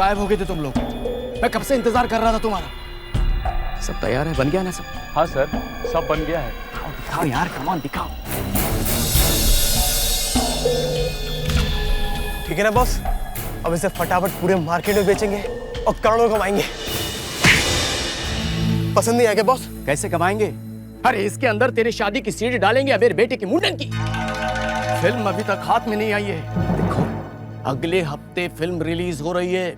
गायब हो गए थे तुम लोग। मैं कब से इंतजार कर रहा था तुम्हारा। सब तैयार है, बन गया ना सब? हाँ सर, सब बन गया है। दिखाओ यार, कमान दिखाओ। ठीक है ना बॉस, अब इसे फटाफट पूरे मार्केट में बेचेंगे और करोड़ों कमाएंगे। पसंद नहीं आया बॉस? कैसे कमाएंगे? अरे इसके अंदर तेरे शादी की सीढ़ी डालेंगे, मेरे बेटे की मुंडन की। फिल्म अभी तक हाथ में नहीं आई है। देखो, अगले हफ्ते फिल्म रिलीज हो रही है,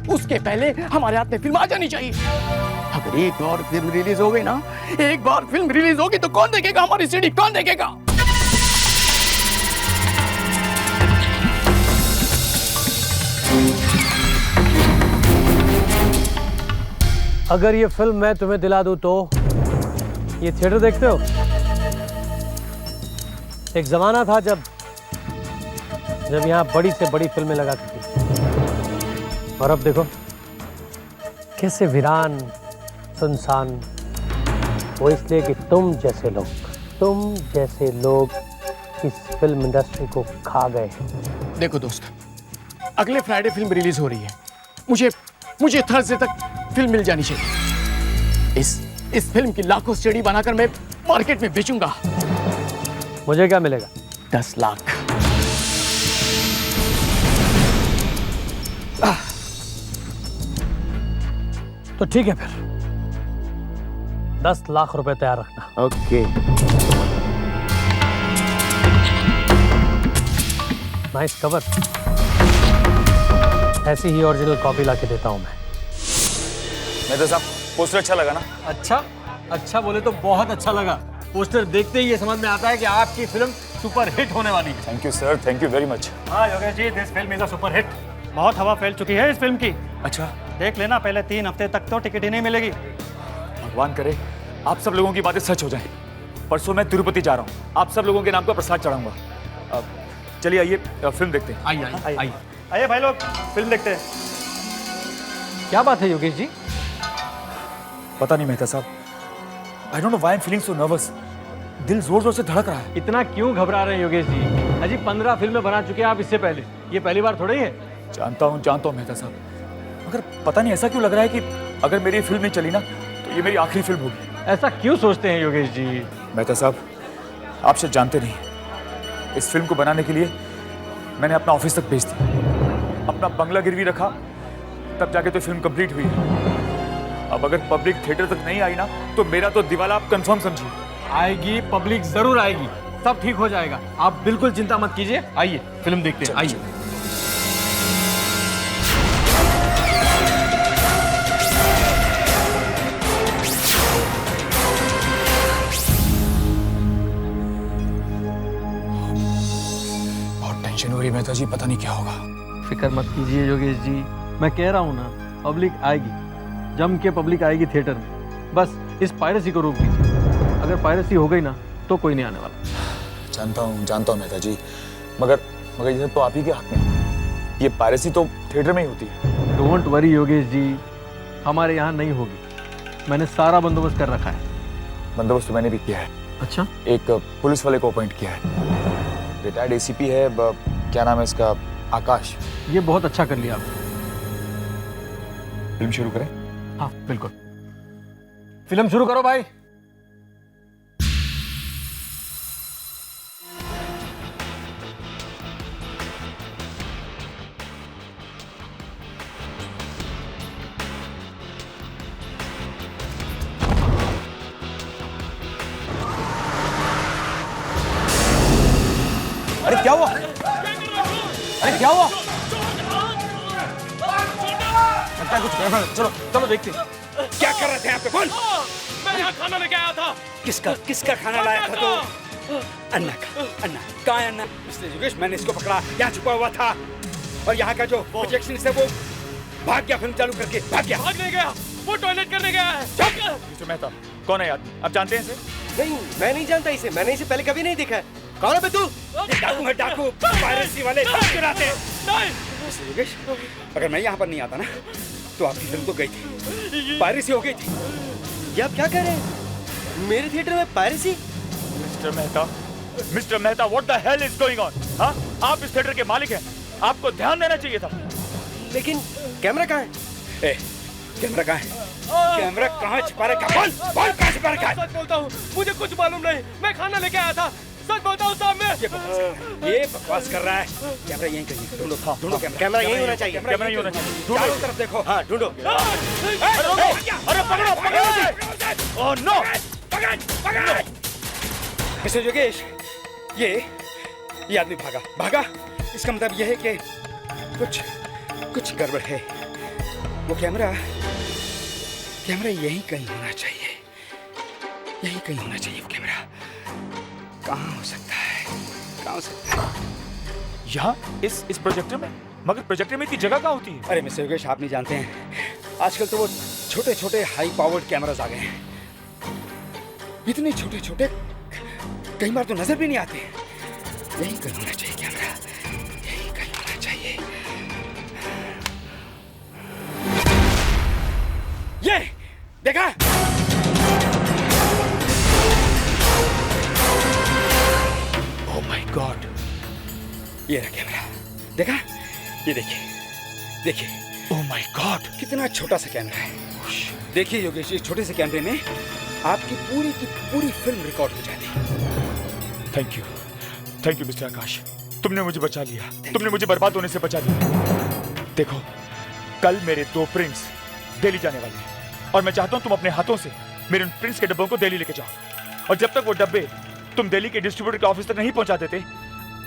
उसके पहले हमारे हाथ में फिल्म आ जानी चाहिए। अगर एक बार फिल्म रिलीज हो गई ना, एक बार फिल्म रिलीज होगी तो कौन देखेगा हमारी सीढ़ी, कौन देखेगा? अगर ये फिल्म मैं तुम्हें दिला दूं तो ये थिएटर देखते हो? एक जमाना था जब यहाँ बड़ी से बड़ी फिल्में लगाती थी, और अब देखो कैसे वीरान सुनसान। वो इसलिए कि तुम जैसे लोग इस फिल्म इंडस्ट्री को खा गए। देखो दोस्त, अगले फ्राइडे फिल्म रिलीज हो रही है। मुझे थर्सडे तक फिल्म मिल जानी चाहिए। इस फिल्म की लाखों सीडी बनाकर मैं मार्केट में बेचूंगा। मुझे क्या मिलेगा? 10 लाख। तो ठीक है, फिर 10 लाख रुपए तैयार रखना। ओके। Nice cover. ऐसी ही ओरिजिनल कॉपी लाके देता हूं मैं। मेहता साहब, पोस्टर अच्छा लगा ना? अच्छा बोले तो बहुत अच्छा लगा। पोस्टर देखते ही ये समझ में आता है कि आपकी फिल्म सुपर हिट होने वाली है। Thank you sir, thank you very much. हाँ Yogesh ji, this film is a super hit. बहुत हवा फैल चुकी है इस फिल्म की। अच्छा, देख लेना, पहले 3 हफ्ते तक तो टिकट ही नहीं मिलेगी। भगवान करे आप सब लोगों की बातें सच हो जाएं। परसों मैं तिरुपति जा रहा हूँ, आप सब लोगों के नाम का प्रसाद चढ़ाऊंगा। चलिए आइए फिल्म देखते हैं। आइए भाई लोग, फिल्म देखते हैं। क्या बात है योगेश जी? पता नहीं मेहता साहब, I don't know why I am feeling so nervous. दिल जोर जोर से धड़क रहा है। इतना क्यों घबरा रहे हैं योगेश जी? अजी 15 फिल्में बना चुके हैं आप इससे पहले, ये पहली बार थोड़ी है। जानता हूँ मेहता साहब, मगर पता नहीं ऐसा क्यों लग रहा है कि अगर मेरी फिल्म नहीं चली ना तो ये मेरी आखिरी फिल्म होगी। ऐसा क्यों सोचते हैं योगेश जी? मेहता साहब, आप शायद जानते नहीं, इस फिल्म को बनाने के लिए मैंने अपना ऑफिस तक बेच दिया, अपना बंगला गिरवी रखा, तब जाके तो फिल्म कंप्लीट हुई है। अब अगर पब्लिक थिएटर तक नहीं आई ना तो मेरा तो दिवाला आप कंफर्म समझिए। आएगी, पब्लिक जरूर आएगी, सब ठीक हो जाएगा, आप बिल्कुल चिंता मत कीजिए। आइए फिल्म देखते हैं, आइए। बहुत टेंशन हो रही है मेहता जी, पता नहीं क्या होगा। फिक्र मत कीजिए योगेश जी, मैं कह रहा हूँ ना, पब्लिक आएगी, जम के पब्लिक आएगी थिएटर में। बस इस पायरेसी को रोक दीजिए। अगर पायरेसी हो गई ना तो कोई नहीं आने वाला। जानता हूँ मेहता जी, मगर ये तो आप ही के हाथ में है। ये पायरेसी तो थिएटर में ही होती है। डोंट वरी योगेश जी, हमारे यहाँ नहीं होगी। मैंने सारा बंदोबस्त कर रखा है। बंदोबस्त तो मैंने भी किया है। अच्छा? एक पुलिस वाले को अपॉइंट किया है, रिटायर्ड एसीपी है, क्या नाम है इसका, आकाश। ये बहुत अच्छा कर लिया आपने। फिल्म शुरू करें? हाँ बिल्कुल, फिल्म शुरू करो भाई। अरे क्या हुआ? लगता है कुछ गड़बड़। चलो देखते हैं। क्या कर रहे थे यहाँ पे? बोल। मैं यहाँ खाना लेके आया था। किसका खाना लाया था तो? अन्ना कहाँ है अन्ना? इसलिए योगेश, मैंने इसको पकड़ा, यहाँ छुपा हुआ था, और यहाँ का जो प्रोजेक्शनिस्ट है वो भाग गया, फिल्म चालू करके भाग गया। भागने गया, वो टॉयलेट करने गया है। मिस्टर मेहता, कौन है यार? आप जानते हैं इसे? नहीं, मैं नहीं जानता इसे, मैंने इसे पहले कभी नहीं देखा है। कौन है बे तू? डाकू है, डाकू, पायरेसी वाले चुराते हैं। नहीं। योगेश, अगर मैं यहाँ पर नहीं आता ना तो आपकी फिल्म तो गई थी, पायरेसी हो गई थी। ये आप क्या कह रहे हैं? मेरे थिएटर में piracy? Mister Mehta, what the hell is going on? हाँ, आप इस थिएटर के मालिक हैं, आपको ध्यान देना चाहिए था। लेकिन कैमरा कहाँ है? ए, कैमरा कहाँ है? कैमरा कहाँ छिपा रखा? बोल बोल कहाँ छिपा रखा है? सच बोलता हूँ, मुझे कुछ मालूम नहीं। मैं खाना लेके आया था। सच बोलता हूँ साहब मैं। ये बकवास कर रहा है। कैमरा यहीं कहीं है। ढूंढो ढूंढो कैमरा। कैमरा यहीं होना चाहिए। कैमरा यहीं होना चाहिए। चारों तरफ देखो। हाँ ढूंढो। अरे पकड़ो पकड़ो। ओह नो, पकड़ पकड़। मिस्टर योगेश, ये आदमी भागा भागा। इसका मतलब यह है कि कुछ गड़बड़ है। वो कैमरा यहीं कहीं होना चाहिए। यहीं कहीं होना चाहिए वो कैमरा। कहाँ हो सकता है? कहाँ हो सकता है? यहाँ इस प्रोजेक्टर में? मगर प्रोजेक्टर में इतनी जगह कहाँ होती है? अरे मिस्टर योगेश, आप नहीं जानते हैं, आजकल तो वो छोटे छोटे हाई पावर्ड कैमरास आ गए हैं। इतने छोटे छोटे कई बार तो नजर भी नहीं आते। यहीं कहीं होना चाहिए कैमरा। यहीं कहीं होना चाहिए। ये देखा? ओह माय गॉड, ये रहा कैमरा। देखा? ये देखिए देखिए। ओह माय गॉड, कितना छोटा सा कैमरा है। देखिए योगेश, इस छोटे से कैमरे में आपकी पूरी की पूरी फिल्म रिकॉर्ड हो जाती है। थैंक यू मिस्टर आकाश। तुमने मुझे बचा लिया। तुमने मुझे बर्बाद होने से बचा लिया। देखो, कल मेरे 2 प्रिंट्स दिल्ली जाने वाले हैं और मैं चाहता हूं तुम अपने हाथों से मेरे उन प्रिंट्स के डब्बों को दिल्ली लेके जाओ। और जब तक वो डब्बे तुम दिल्ली के डिस्ट्रीब्यूटर के ऑफिस तक नहीं पहुंचा देते,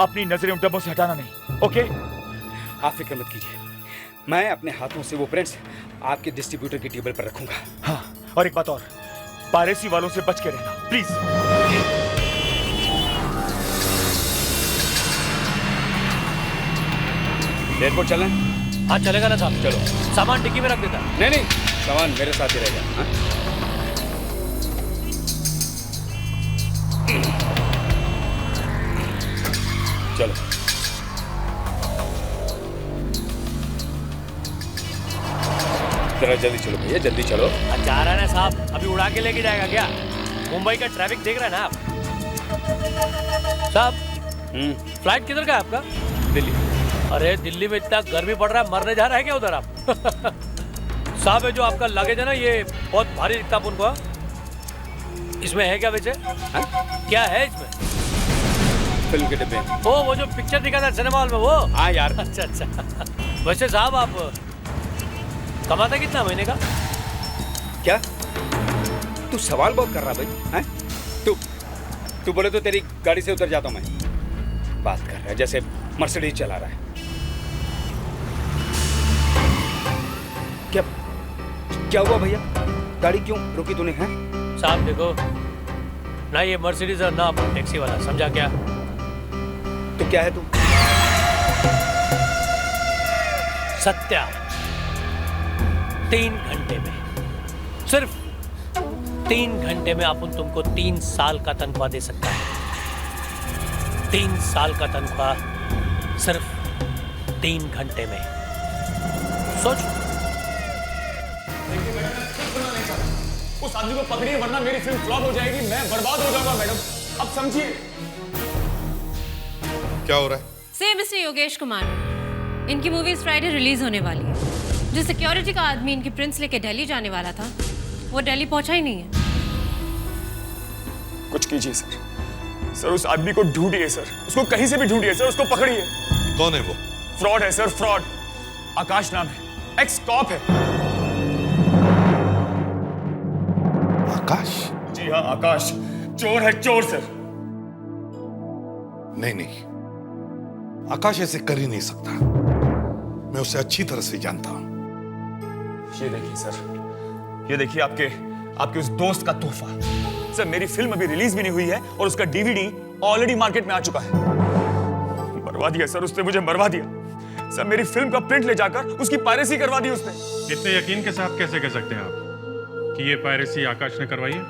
अपनी नजरें उन डब्बों से हटाना नहीं। ओके? आप फिक्र मत कीजिए, मैं अपने हाथों से वो प्रिंट्स आपके डिस्ट्रीब्यूटर की टेबल पर रखूंगा। हाँ, और एक बात और, पायरेसी वालों से बच के रहना प्लीज। एयरपोर्ट चलें? हाँ चलेगा ना साहब, चलो। सामान डिक्की में रख देता। नहीं, सामान मेरे साथ ही रहेगा। हाँ? चलो। जरा जल्दी चलो भैया, जल्दी चलो। जा रहा है ना साहब, अभी उड़ा के लेके जाएगा क्या? मुंबई का ट्रैफिक देख रहा है ना आप साहब? फ्लाइट किधर का है आपका? दिल्ली। अरे दिल्ली में इतना गर्मी पड़ रहा है, मरने जा रहा है क्या उधर आप? साहब, ये जो आपका लगेज है ना, ये बहुत भारी दिखता है उनको। इसमें है क्या वैसे? क्या है इसमें? फिल्म के डिब्बे। ओ, वो जो पिक्चर दिखा था सिनेमा हॉल में, वो? हाँ यार। अच्छा। वैसे साहब, आप कमाते कितना महीने का? क्या तू सवाल बहुत कर रहा भाई? हैं? तू बोले तो तेरी गाड़ी से उतर जाता हूं मैं। बात कर रहा है जैसे मर्सिडीज चला रहा है। क्या हुआ भैया? गाड़ी क्यों रोकी तूने? हैं? साहब देखो ना, ये मर्सिडीज और ना टैक्सी वाला, समझा क्या? तो क्या है तू? सत्या। 3 घंटे में, सिर्फ 3 घंटे में अपन तुमको 3 साल का तनख्वाह दे सकता है। 3 साल का तनख्वाह सिर्फ 3 घंटे में। सोच। उस आदमी को पकड़िए वरना मेरी फिल्म फ्लॉप हो जाएगी, मैं बर्बाद हो जाऊंगा मैडम, अब समझिए। क्या हो रहा है? से मिस्टर योगेश कुमार, इनकी मूवी इस फ्राइडे रिलीज होने वाली है। जो सिक्योरिटी का आदमी इनकी प्रिंट्स लेके दिल्ली जाने वाला था, वो दिल्ली पहुंचा ही नहीं है। कुछ कीजिए सर। सर, उस आदमी को ढूंढिए सर, उसको कहीं से भी ढूंढिए सर, उसको पकड़िए। कौन है वो? फ्रॉड है सर, फ्रॉड। आकाश नाम है, एक्स कॉप है। आकाश? जी हाँ, आकाश चोर है, चोर सर। नहीं, आकाश ऐसे कर ही नहीं सकता। मैं उसे अच्छी तरह से जानता हूं। ये देखिए सर, ये देखिए आपके उस दोस्त का तोहफा। सर, मेरी फिल्म अभी रिलीज भी नहीं हुई है और उसका डीवीडी ऑलरेडी मार्केट में आ चुका है। मरवा दिया सर उसने, मुझे मरवा दिया सर। मेरी फिल्म का प्रिंट ले जाकर उसकी पायरेसी करवा दी उसने। इतने यकीन के साथ कैसे कह सकते हैं आप कि ये पायरेसी आकाश ने करवाई है?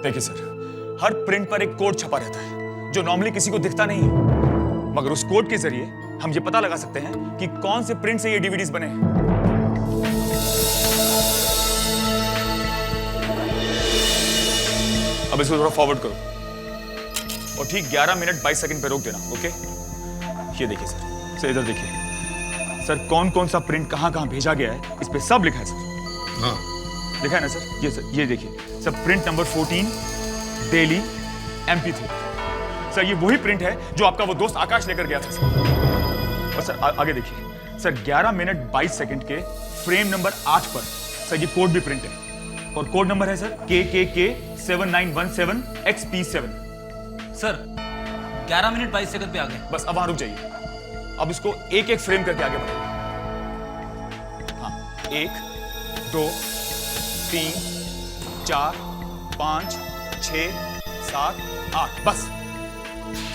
देखिए सर, हर प्रिंट पर एक कोड छपा रहता है जो नॉर्मली किसी को दिखता नहीं है, मगर उस कोड के जरिए हम ये पता लगा सकते हैं कि कौन से प्रिंट से ये डीवीडीज बने हैं। अब इसको थोड़ा फॉरवर्ड करो और ठीक 11 मिनट 22 सेकंड पे रोक देना। ओके? ये देखिए सर, इधर देखिए, सर कौन कौन सा प्रिंट कहाँ कहाँ भेजा गया है इस पे सब लिखा है सर। हाँ लिखा है ना सर, ये देखिए sir, print number 14 Delhi MP 3। Sir ये वही प्रिंट है जो आपका वो दोस्त आकाश लेकर गया था सर। और सर आगे देखिए सर, 11 मिनट 22 सेकंड के फ्रेम नंबर 8 पर सर ये कोड भी प्रिंट है, और कोड नंबर है sir KKK 7917 XP7। Sir 11 minute 22 second पे आ गए। बस अब वहां रुक जाइए, अब इसको एक एक फ्रेम करके आगे बढ़ाइए। हाँ, 1 2 3 4 5 6 7 8 बस।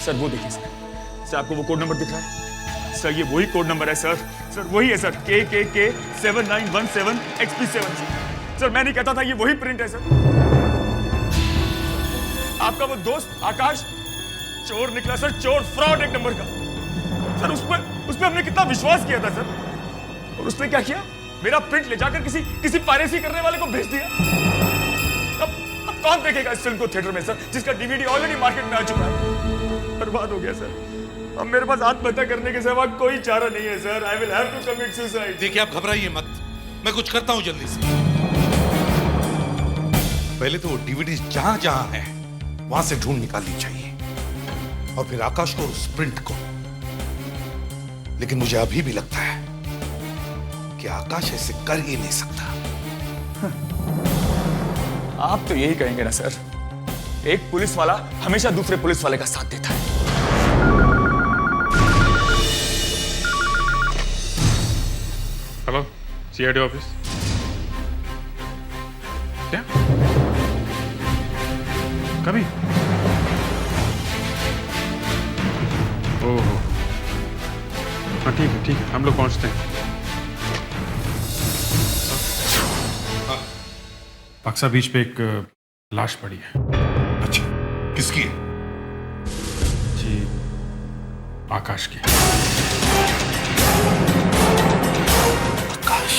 सर वो देखिए सर आपको वो कोड नंबर दिख रहा है सर, ये वही कोड नंबर है सर वही है सर, KKK 7917 XP7। सर मैं नहीं कहता था ये वही प्रिंट है सर। आपका वो दोस्त आकाश चोर निकला सर, चोर, फ्रॉड एक नंबर का सर। उस पे हमने कितना विश्वास किया था सर, और उसने क्या किया, मेरा प्रिंट ले जाकर किसी पायरेसी करने वाले को भेज दिया। अब कौन देखेगा इस फिल्म को थिएटर में सर, जिसका DVD ऑलरेडी मार्केट में आ चुका है। बर्बाद हो गया सर, अब मेरे पास आत्महत्या करने के सिवा कोई चारा नहीं है sir. I will have to commit suicide. देखिए आप घबराइए मत, मैं कुछ करता हूं जल्दी से। पहले तो वो DVD जहां जहां है वहां से ढूंढ निकालनी चाहिए, और फिर आकाश को, उस प्रिंट को। लेकिन मुझे अभी भी लगता है कि आकाश ऐसे कर ही नहीं सकता। आप तो यही कहेंगे ना सर, एक पुलिस वाला हमेशा दूसरे पुलिस वाले का साथ देता है। Hello, CID office. क्या कभी? ओह हाँ ठीक है हम लोग पहुंचते हैं। बक्सा बीच पे एक लाश पड़ी है। अच्छा, किसकी है? जी आकाश की। आकाश?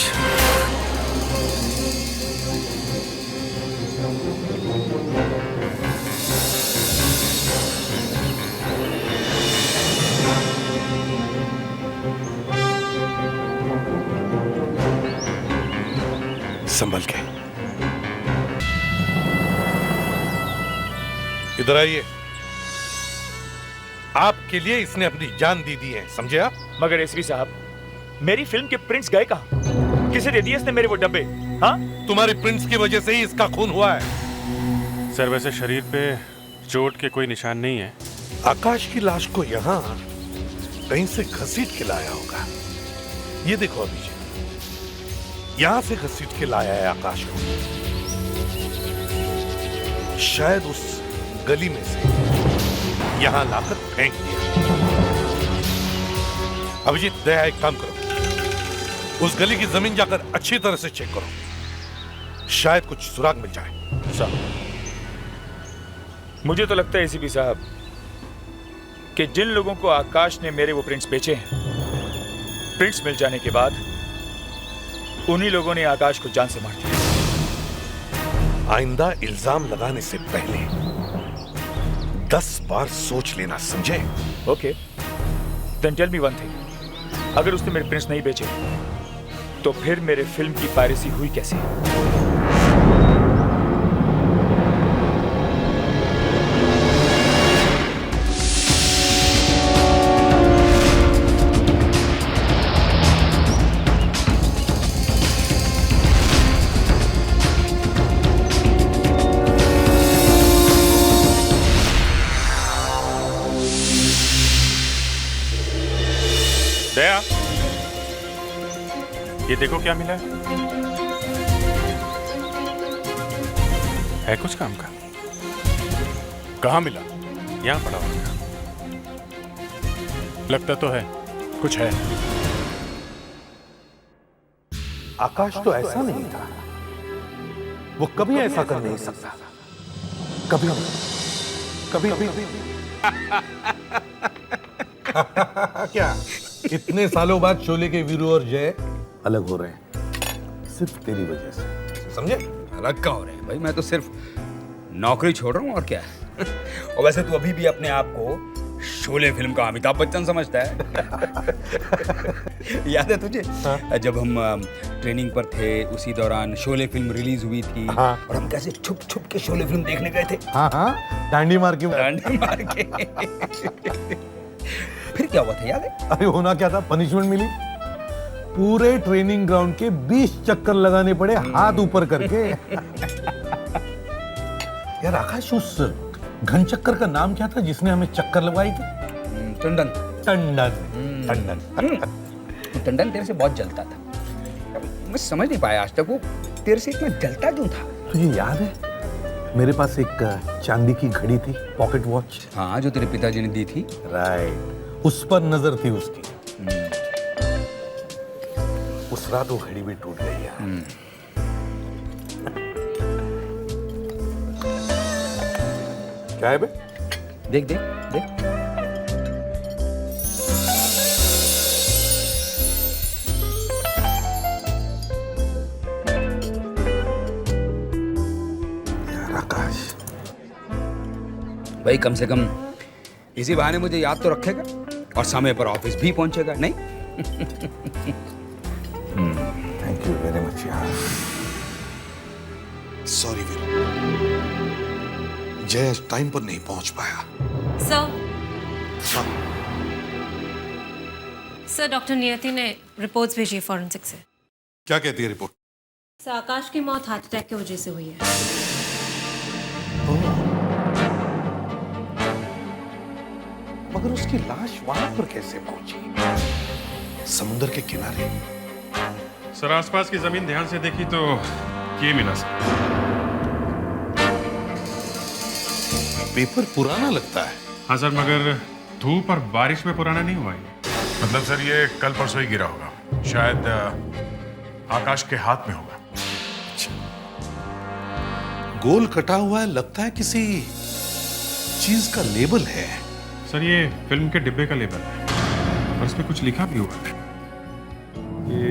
संभल के इधर आइए। आपके लिए इसने अपनी जान दे दी है, समझे आप? मगर एसपी साहब, मेरी फिल्म के प्रिंट्स गए कहां? किसे दे दिए इसने मेरे वो डब्बे? हाँ, तुम्हारे प्रिंट्स की वजह से ही इसका खून हुआ है। सर वैसे शरीर पे चोट के कोई निशान नहीं है। आकाश की लाश को यहाँ कहीं से घसीट के लाया होगा। ये देखो अभिजीत, यहां से घसीट के लाया है आकाश को, शायद उस गली में से यहां लाकर फेंक दिया। अभिजीत, दया एक काम करो, उस गली की जमीन जाकर अच्छी तरह से चेक करो, शायद कुछ सुराग मिल जाए। साहब मुझे तो लगता है एसीपी साहब कि जिन लोगों को आकाश ने मेरे वो प्रिंट्स बेचे हैं, प्रिंट्स मिल जाने के बाद उन्हीं लोगों ने आकाश को जान से मार दिया। आइंदा इल्जाम लगाने से पहले 10 बार सोच लेना, समझे? Okay, then tell me one thing, अगर उसने मेरे प्रिंट्स नहीं बेचे तो फिर मेरे फिल्म की पायरेसी हुई कैसे? दया, ये देखो क्या मिला है कुछ काम का। कहाँ मिला? यहाँ पड़ा होगा। लगता तो है कुछ है। आकाश तो ऐसा नहीं था, वो कभी ऐसा कर नहीं सकता, कभी कभी क्या इतने सालों बाद शोले के वीरू और जय अलग हो रहे हैं सिर्फ तेरी वजह से, समझे? अलग का हो रहे हैं भाई, मैं तो सिर्फ नौकरी छोड़ रहा हूँ और क्या। और वैसे तू अभी भी अपने आप को शोले फिल्म का अमिताभ बच्चन समझता है। याद है तुझे? जब हम ट्रेनिंग पर थे उसी दौरान शोले फिल्म रिलीज हुई थी और हम कैसे छुप छुप के शोले फिल्म देखने गए थे। हाँ, डांडी मार के। फिर क्या हुआ था याद है? अरे होना क्या था, पनिशमेंट मिली। पूरे ट्रेनिंग ग्राउंड के 20 चक्कर लगाने पड़े हाथ ऊपर करके। यार आकाश, उस घन चक्कर का नाम क्या था जिसने हमें चक्कर लगवाई थी? टंडन। टंडन। टंडन। टंडन तेरे से बहुत जलता था। मैं समझ नहीं पाया आज तक वो तेरे से इतना जलता क्यों था। तुझे याद है मेरे पास एक चांदी की घड़ी थी, पॉकेट वॉच। हाँ, जो तेरे पिताजी ने दी थी। राइट, उस पर नजर थी उसकी। उस रात वो घड़ी भी टूट गई यार। क्या है बे? देख देख देख। यार आकाश, भाई कम से कम इसी बहाने मुझे याद तो रखेगा और समय पर ऑफिस भी पहुंचेगा, नहीं? थैंक यू वेरी मच यार। सॉरी वीरू, जय टाइम पर नहीं पहुंच पाया। सर डॉक्टर नियति ने रिपोर्ट्स भेजी फॉरेंसिक से। क्या कहती है रिपोर्ट? सर आकाश की मौत हार्ट अटैक की वजह से हुई है। मगर उसकी लाश वहां पर कैसे पहुंची? समुद्र के किनारे। सर आसपास की जमीन ध्यान से देखी तो ये मिला सर। पेपर पुराना लगता है। हाँ सर, मगर धूप और बारिश में पुराना नहीं हुआ ये। मतलब सर ये कल परसों ही गिरा होगा, शायद आकाश के हाथ में होगा। गोल कटा हुआ है, लगता है किसी चीज का लेबल है। सर ये फिल्म के डिब्बे का लेबल है और इस पे कुछ लिखा भी हुआ है। ये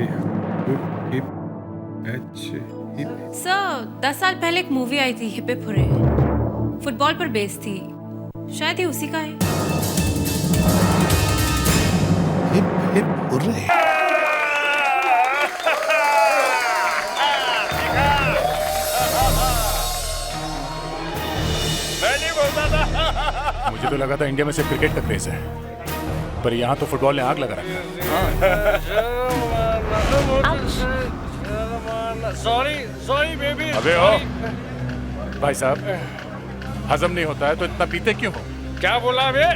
हिप सर 10 साल पहले एक मूवी आई थी हिप हिप हुर्रे, फुटबॉल पर बेस्ड थी, शायद ये उसी का है। Hip hip hurray. मैं नहीं बोलता था। मुझे तो लगा था इंडिया में सिर्फ क्रिकेट का क्रेज है, पर यहाँ तो फुटबॉल ने आग लगा रखा है। Sorry baby. अबे ओ भाई साहब, हजम नहीं होता है तो इतना पीते क्यों हो? क्या बोला बे?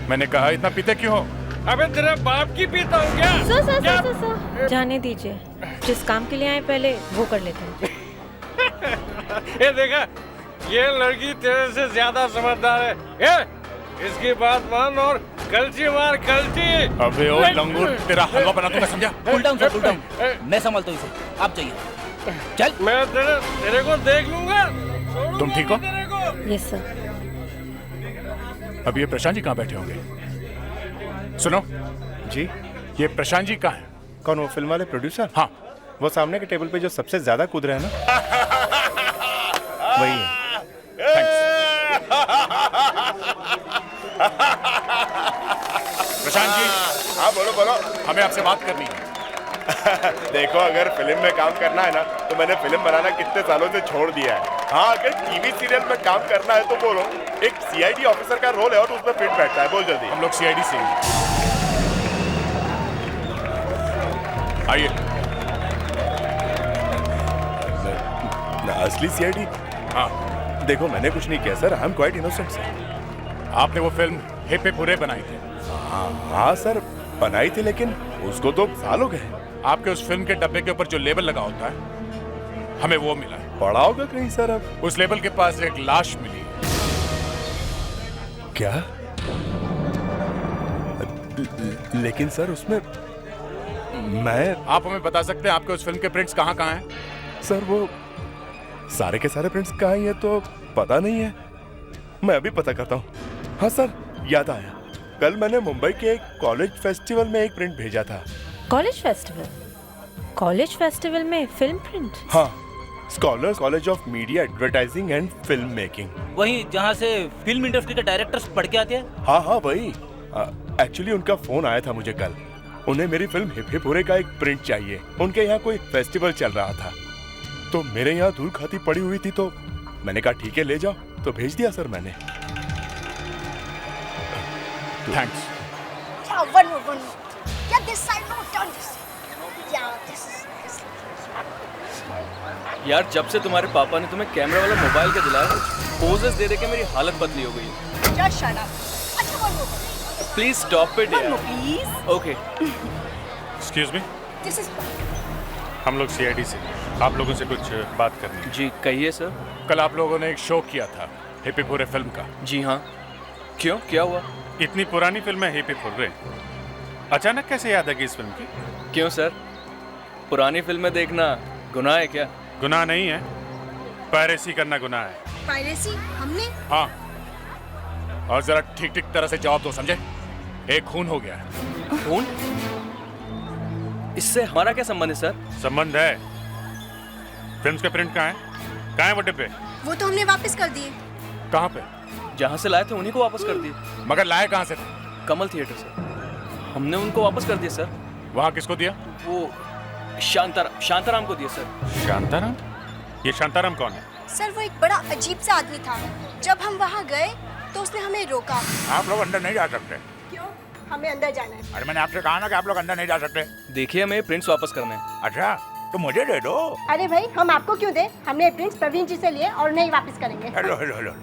मैंने कहा इतना पीते क्यों हो? अबे तेरे बाप की पीता हूँ क्या? सर जाने दीजिए, जिस काम के लिए आए पहले वो कर लेते हैं। ये देखा, ये लड़की तेरे से ज्यादा समझदार है। ये इसकी बात मान और कलची मार कलची। अबे ओ लंगूर, तेरा हलवा बना दूंगा, समझा? Cool down sir, cool down. मैं संभालता हूँ इसे, आप जाइए। चल, मैं तेरे को देख लूंगा। तुम ठीक हो? Yes sir. अब ये प्रशांत जी कहाँ बैठे होंगे? सुनो जी, ये प्रशांत जी कहाँ है? कौन, वो फिल्म वाले प्रोड्यूसर? हाँ, वो सामने के टेबल पे जो सबसे ज्यादा कूद रहे हैं ना, वही है। प्रशांत जी। हाँ बोलो बोलो। हमें आपसे बात करनी है। देखो, अगर फिल्म में काम करना है ना तो मैंने फिल्म बनाना कितने सालों से छोड़ दिया है। हाँ, अगर टीवी सीरियल में काम करना है तो बोलो। एक सीआईडी ऑफिसर का रोल है और उसमें फिट बैठता है। बोल जल्दी। हम लोग सीआईडी से हैं। आइए। असली सीआईडी? हाँ। देखो, मैंने कुछ नहीं किया sir, I am quite innocent sir. आपने वो फिल्म हिप हिप हुर्रे बनाई थी? हाँ सर, बनाई थी, लेकिन उसको तो साल हो गए। आपके उस फिल्म के डब्बे के ऊपर जो लेबल लगा होता है, हमें वो मिला है। पढ़ा होगा कहीं सर। अब उस लेबल के पास एक लाश मिली। क्या? लेकिन सर उसमें मैं... आप हमें बता सकते हैं आपके उस फिल्म के प्रिंट्स कहाँ कहाँ हैं? सर वो सारे के सारे प्रिंट्स कहाँ हैं तो पता नहीं है, मैं अभी पता करता हूँ। हाँ सर, याद आया, कल मैंने मुंबई के एक कॉलेज फेस्टिवल में एक प्रिंट भेजा था। College festival? कॉलेज फेस्टिवल में फिल्म प्रिंट? हाँ, scholars college of media advertising and film making. वही जहाँ से फिल्म इंडस्ट्री के डायरेक्टर्स पढ़ के आते हैं। हाँ हाँ वही। एक्चुअली उनका फोन आया था मुझे कल। उन्हें मेरी फिल्म हिप हिप हुर्रे का एक प्रिंट चाहिए। उनके यहाँ कोई फेस्टिवल चल रहा था, तो मेरे यहाँ धूल खाती पड़ी हुई थी, तो मैंने कहा ठीक है ले जाओ, तो भेज दिया सर मैंने। Thanks. One more. Get this side, no, turn this. Yeah, this is. यार जब से तुम्हारे पापा ने तुम्हें कैमरा वाला मोबाइल का दिलाया, पोजेस दे दे के मेरी हालत बदली हो गई है। Just shut up. अच्छा one more. Please stop it यार। Please. Okay. Excuse me, This is. हम लोग सीआईडी से आप लोगों से कुछ बात करनी है। जी कहिए सर। कल आप लोगों ने एक शो किया था हिप हिप हुर्रे फिल्म का। जी हाँ, क्यों, क्या हुआ? इतनी पुरानी फिल्म है हिप हिप हुर्रे, अचानक कैसे याद आ गई इस फिल्म की? क्यों सर, पुरानी फिल्में देखना गुनाह है क्या? गुनाह नहीं है, पायरेसी करना गुनाह है। Piracy? हमने? हाँ, और जरा ठीक ठीक तरह से जवाब दो, समझे? एक खून हो गया है। खून? इससे हमारा क्या संबंध है सर? संबंध है। फिल्म्स के प्रिंट कहाँ है? कहाँ है वो डिब्बे? वो तो हमने वापस कर दिए। कहाँ पे? जहाँ से लाए थे उन्हीं को वापस कर दिए। मगर लाए कहाँ से थे? कमल थिएटर से। हमने उनको वापस कर दिया सर। वहाँ किसको दिया? वो शांताराम को दिया सर। शांताराम? ये शांताराम कौन है? सर वो एक बड़ा अजीब सा आदमी था। जब हम वहाँ गए तो उसने हमें रोका। आप लोग अंदर नहीं जा सकते। क्यों? हमें अंदर जाना है। अरे मैंने आपसे कहा ना कि आप लोग अंदर नहीं जा सकते। देखिए हमें प्रिंट्स वापस करने हैं। अच्छा, तो मुझे दे दो। अरे भाई हम आपको क्यों दें? हमने प्रिंट्स प्रवीण जी से लिए और नहीं वापस करेंगे। हेलो।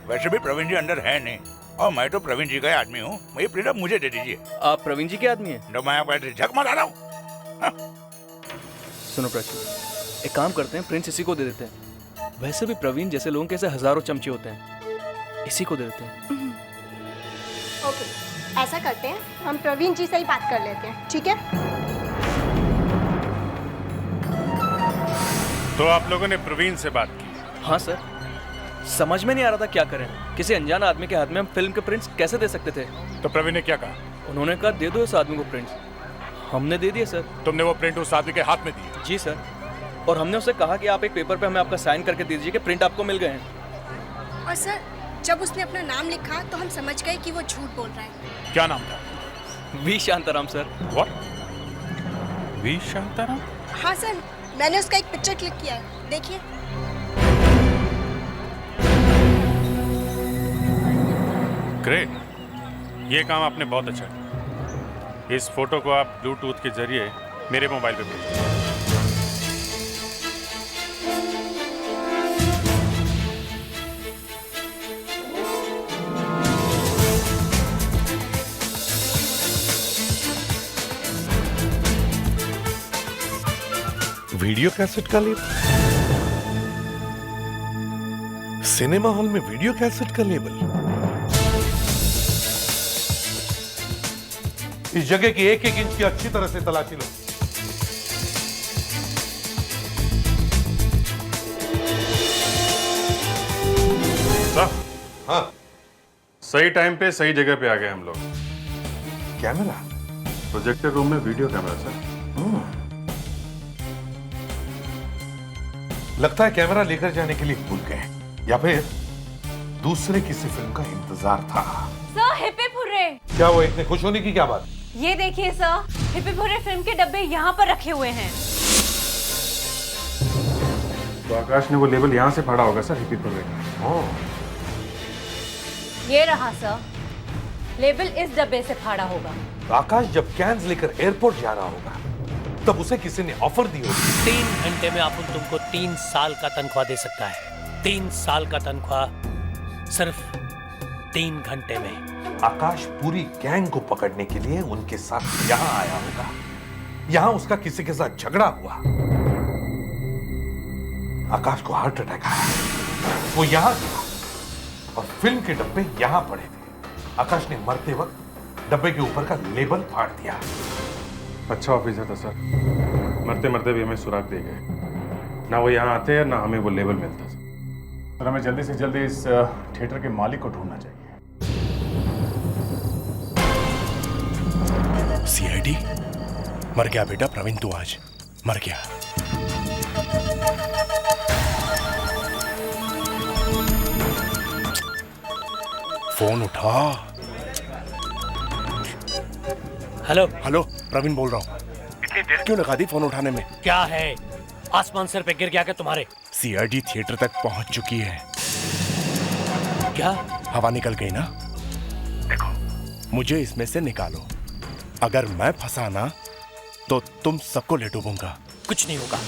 वैसे भी प्रवीण जी अंदर है नहीं, और मैं तो प्रवीण जी का आदमी हूँ। ये प्रिंट अब मुझे दे दीजिए। आप प्रवीण जी के आदमी हैं? तो मैं आपको झक मार रहा हूँ। सुनो प्राची, एक काम करते हैं, प्रिंट्स इसी को दे देते हैं। वैसे भी प्रवीण जैसे लोगों के ऐसे हजारों चमचे होते हैं, इसी को दे देते हैं। ओके, ऐसा करते हैं, हम प्रवीण जी से ही बात कर लेते हैं, ठीक है? तो आप लोगों ने प्रवीण से बात की? हाँ सर, समझ में नहीं आ रहा था क्या करें। किसी अनजान आदमी के हाथ में हम फिल्म के प्रिंट्स कैसे दे सकते थे? तो प्रवीण ने क्या कहा? उन्होंने कहा दे दो इस आदमी को प्रिंट्स। हमने दे दिए सर। तुमने वो प्रिंट उस आदमी के हाथ में दी? जी सर, और हमने उसे कहा कि आप एक पेपर पे हमें आपका साइन करके दे दीजिए कि प्रिंट आपको मिल गए हैं। और सर जब उसने अपना नाम लिखा तो हम समझ गए कि वो झूठ बोल रहा है। क्या नाम था? V Shantaram sir. What? V Shantaram? हाँ सर, मैंने उसका एक पिक्चर क्लिक किया है, देखिए। ग्रेट, ये काम आपने बहुत अच्छा किया। इस फोटो को आप ब्लूटूथ के जरिए मेरे मोबाइल पे भेजिए। वीडियो कैसेट का लेबल, सिनेमा हॉल में वीडियो कैसेट का लेबल। इस जगह की एक एक इंच की अच्छी तरह से तलाशी लो। हाँ, सही टाइम पे सही जगह पे आ गए हम लोग। कैमरा? प्रोजेक्टर रूम में वीडियो कैमरा सर। लगता है कैमरा लेकर जाने के लिए भूल गए, या फिर दूसरे किसी फिल्म का इंतजार था। Sir hip hip hurray. क्या वो इतने खुश होने की क्या बात? ये देखिए sir, hip hip hurray film के डब्बे यहाँ पर रखे हुए हैं। तो आकाश ने वो लेबल यहाँ से फाड़ा होगा सर, हिप हिप हुर्रे का। ये रहा सर, लेबल इस डब्बे से फाड़ा होगा। तो आकाश जब कैन्स लेकर एयरपोर्ट जा रहा होगा तब उसे किसी ने ऑफर दी होगी। 3 घंटे में अपन तुमको 3 साल का तनख्वाह दे सकता है। 3 साल का तनख्वाह सिर्फ 3 घंटे में। आकाश पूरी गैंग को पकड़ने के लिए उनके साथ यहाँ आया होगा। यहाँ उसका किसी के साथ झगड़ा हुआ, आकाश को हार्ट अटैक आया, वो यहाँ था और फिल्म के डब्बे यहाँ पड़े थे। आकाश ने मरते वक्त डब्बे के ऊपर का लेबल फाड़ दिया। अच्छा ऑफिसर था सर, मरते मरते भी हमें सुराग दे गए। ना वो यहाँ आते हैं ना हमें वो लेबल मिलता सर। हमें जल्दी से जल्दी इस थिएटर के मालिक को ढूंढना चाहिए। सीआईडी मर गया बेटा प्रवीण, तू आज मर गया। फोन उठा। हेलो हेलो, प्रवीण बोल रहा हूँ। इतनी देर क्यों लगा दी फोन उठाने में? क्या है, आसमान सर पे गिर गया क्या तुम्हारे? सीआईडी थिएटर तक पहुंच चुकी है। क्या? हवा निकल गई ना? देखो, मुझे इसमें से निकालो। अगर मैं फंसा ना तो तुम सबको ले डूबूंगा। कुछ नहीं होगा,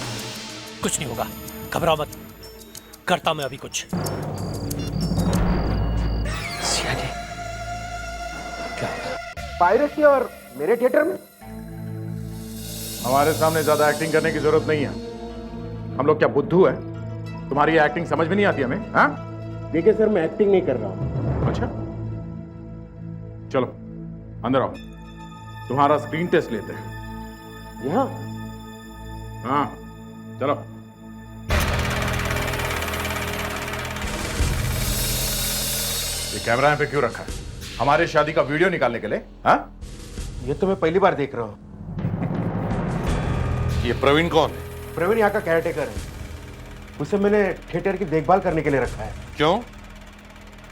कुछ नहीं होगा, घबराओ मत, करता मैं अभी कुछ। पायरेसी और मेरे थिएटर में हमारे सामने ज्यादा एक्टिंग करने की जरूरत नहीं है। हम लोग क्या बुद्धू है? तुम्हारी एक्टिंग समझ में नहीं आती हमें? हाँ? देखिए सर, मैं एक्टिंग नहीं कर रहा हूँ। अच्छा, चलो अंदर आओ, तुम्हारा स्क्रीन टेस्ट लेते हैं। यहाँ? हाँ चलो। ये कैमरा यहाँ पे क्यों रखा है? हमारे शादी का वीडियो निकालने के लिए? हाँ? ये तो मैं पहली बार देख रहा हूँ। ये प्रवीण कौन है? प्रवीण यहाँ का केयरटेकर है। उसे मैंने थिएटर की देखभाल करने के लिए रखा है। क्यों,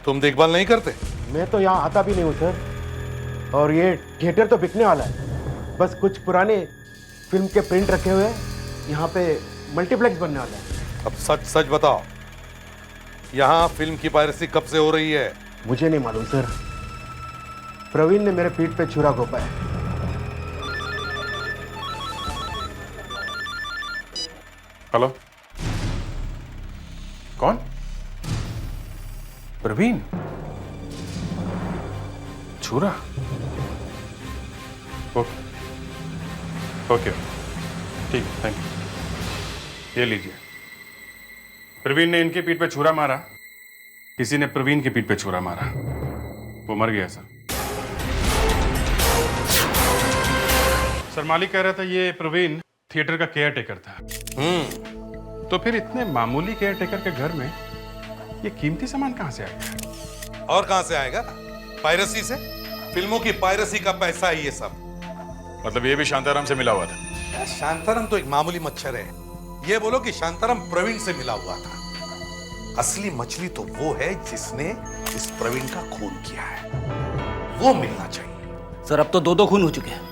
तुम देखभाल नहीं करते? मैं तो यहाँ आता भी नहीं हूँ सर। और ये थिएटर तो बिकने वाला है। बस कुछ पुराने फिल्म के प्रिंट रखे हुए हैं। यहाँ पे मल्टीप्लेक्स बनने वाला है। अब सच सच बताओ, यहाँ फिल्म की पायरेसी कब से हो रही है? मुझे नहीं मालूम सर। प्रवीण ने मेरे पीठ पे छुरा घोंपा है। हेलो, कौन? प्रवीण? छुरा? ओके, ठीक है, थैंक यू। ये लीजिए। प्रवीण ने इनकी पीठ पे छुरा मारा, किसी ने प्रवीण की पीठ पे छुरा मारा, वो मर गया सर। सर मालिक कह रहा था ये प्रवीण थिएटर का केयर टेकर था। तो फिर इतने मामूली केयर टेकर के घर में ये कीमती सामान कहां से आया? और कहां से आएगा? पायरेसी से। फिल्मों की पायरेसी का पैसा है ये सब। मतलब ये भी शांताराम से मिला हुआ था? शांताराम तो एक मामूली मच्छर है। ये बोलो कि शांताराम प्रवीण से मिला हुआ था। असली मछली तो वो है जिसने इस प्रवीण का खून किया है, वो मिलना चाहिए। सर अब तो 2-2 खून हो चुके हैं।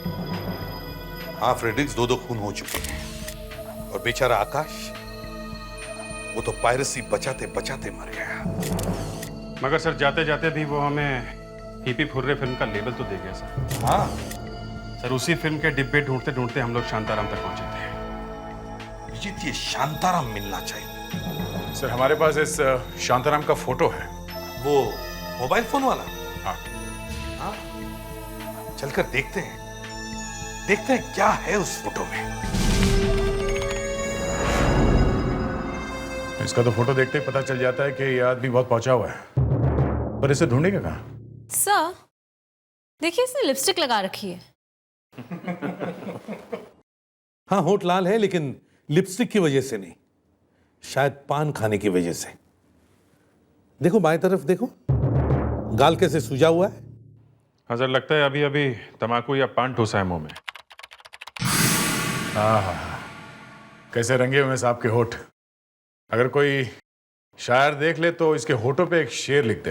हाँ फ्रेडरिक्स, 2-2 खून हो चुके हैं। और बेचारा आकाश, वो तो पायरेसी बचाते बचाते मर गया। मगर सर जाते जाते भी वो हमें हीपी फुर्रे फिल्म का लेबल तो दे गया सर। हाँ सर, उसी फिल्म के डिब्बे ढूंढते ढूंढते हम लोग शांताराम तक पहुंचे थे। विजित, ये शांताराम मिलना चाहिए। सर हमारे पास इस शांताराम का फोटो है। वो मोबाइल फोन वाला? हाँ। हाँ, चलकर देखते हैं, देखते हैं क्या है उस फोटो में। इसका तो फोटो देखते ही पता चल जाता है कि ये आदमी बहुत पहुंचा हुआ है, पर इसे ढूंढेगा कहाँ? सर देखिए, इसने लिपस्टिक लगा रखी है। हाँ, होठ लाल है, लेकिन लिपस्टिक की वजह से नहीं, शायद पान खाने की वजह से। देखो बाएं तरफ देखो, गाल कैसे सूजा हुआ है। हाँ सर, लगता है अभी अभी तम्बाकू या पान ठूसा है मुंह में। हाँ, कैसे रंगे हुए सांप के होठ। अगर कोई शायर देख ले तो इसके होठों पे एक शेर लिख दे।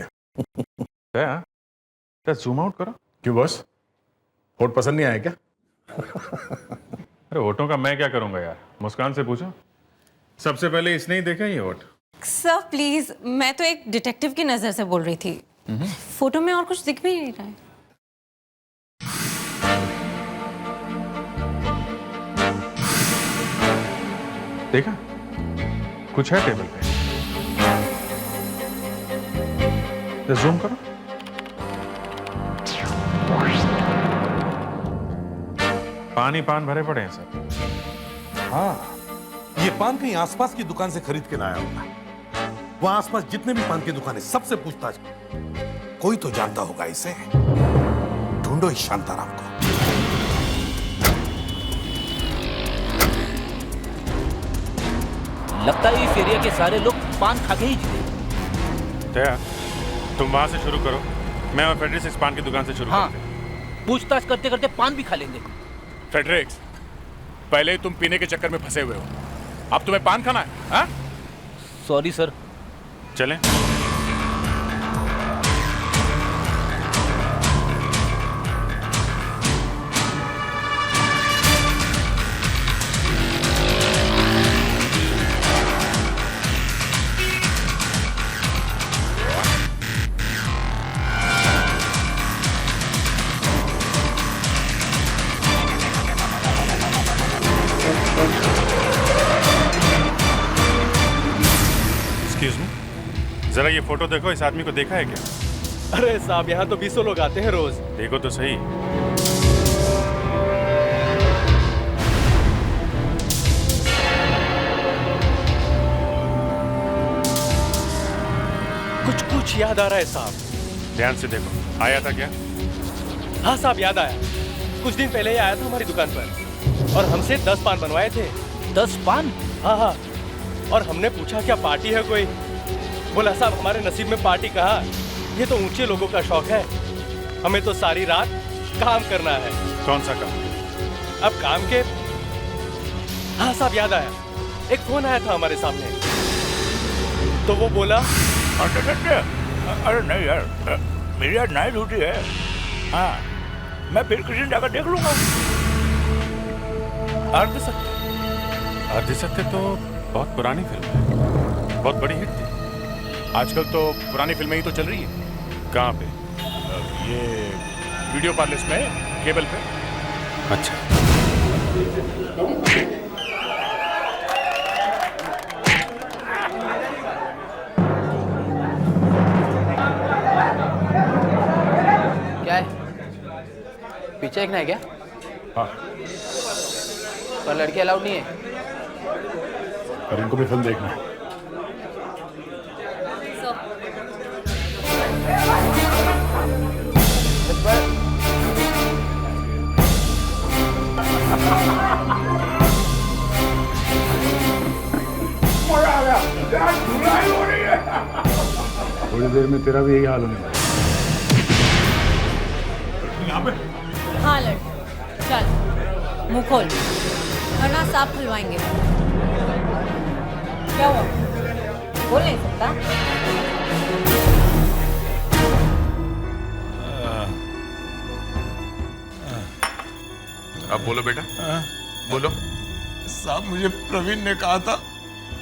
जूम आउट करो। क्यों बॉस, होठ पसंद नहीं आया क्या? अरे होठों का मैं क्या करूंगा यार, मुस्कान से पूछो। सबसे पहले इसने ही देखा ये होठ। सर प्लीज, मैं तो एक डिटेक्टिव की नजर से बोल रही थी। फोटो में और कुछ दिख भी नहीं रहा है। देखा, कुछ है टेबल पे। जूम करो। पानी पान भरे पड़े हैं सर। हाँ, ये पान कहीं आसपास की दुकान से खरीद के लाया होगा। वहां आसपास जितने भी पान की दुकानें, सबसे पूछताछ। कोई तो जानता होगा इसे। ढूंढो इस शांताराम को। लगता है इस एरिया के सारे लोग पान खा के ही जीते। दया, तुम वहां से शुरू करो, मैं और फेडरिक्स इस पान की दुकान से शुरू करते हैं। पूछताछ करते करते पान भी खा लेंगे। फेडरिक्स, पहले ही तुम पीने के चक्कर में फंसे हुए हो, अब तुम्हें पान खाना है? हाँ? Sorry sir. चलें। एक्सक्यूज मी, जरा ये फोटो देखो, इस आदमी को देखा है क्या? अरे साहब, यहाँ तो 20 लोग आते हैं रोज। देखो तो सही। कुछ याद आ रहा है साहब। ध्यान से देखो, आया था क्या? हाँ साहब, याद आया। कुछ दिन पहले ही आया था हमारी दुकान पर और हमसे 10 पान बनवाए थे। 10 पान? हाँ। और हमने पूछा क्या पार्टी है कोई? बोला साहब हमारे नसीब में पार्टी कहाँ, ये तो ऊंचे लोगों का शौक है, हमें तो सारी रात काम करना है। कौन सा काम? अब काम के, हाँ साहब याद आया, एक फोन आया था हमारे सामने, तो वो बोला अरे नहीं यार, मेरी आज नाइट ड्यूटी है। हाँ, मैं फिर किसी दिन जाकर देख लूंगा। अर्धसत्य तो बहुत पुरानी फिल्म है, बहुत बड़ी हिट थी। आजकल तो पुरानी फिल्में ही तो चल रही है। कहाँ पे? ये वीडियो पार्लर्स में, केबल पे। अच्छा। क्या है? पीछे देखना है क्या? हाँ। पर लड़के अलाउड नहीं है। और इनको भी फिल्म देखना है। थोड़ी देर में तेरा भी यही हाल होने वाला है। हाँ लड़के, चल मुंह खोल वरना सांप खुलवाएंगे। क्या हुआ? बोल नहीं सकता? अब बोलो बेटा, बोलो। साहब, मुझे प्रवीण ने कहा था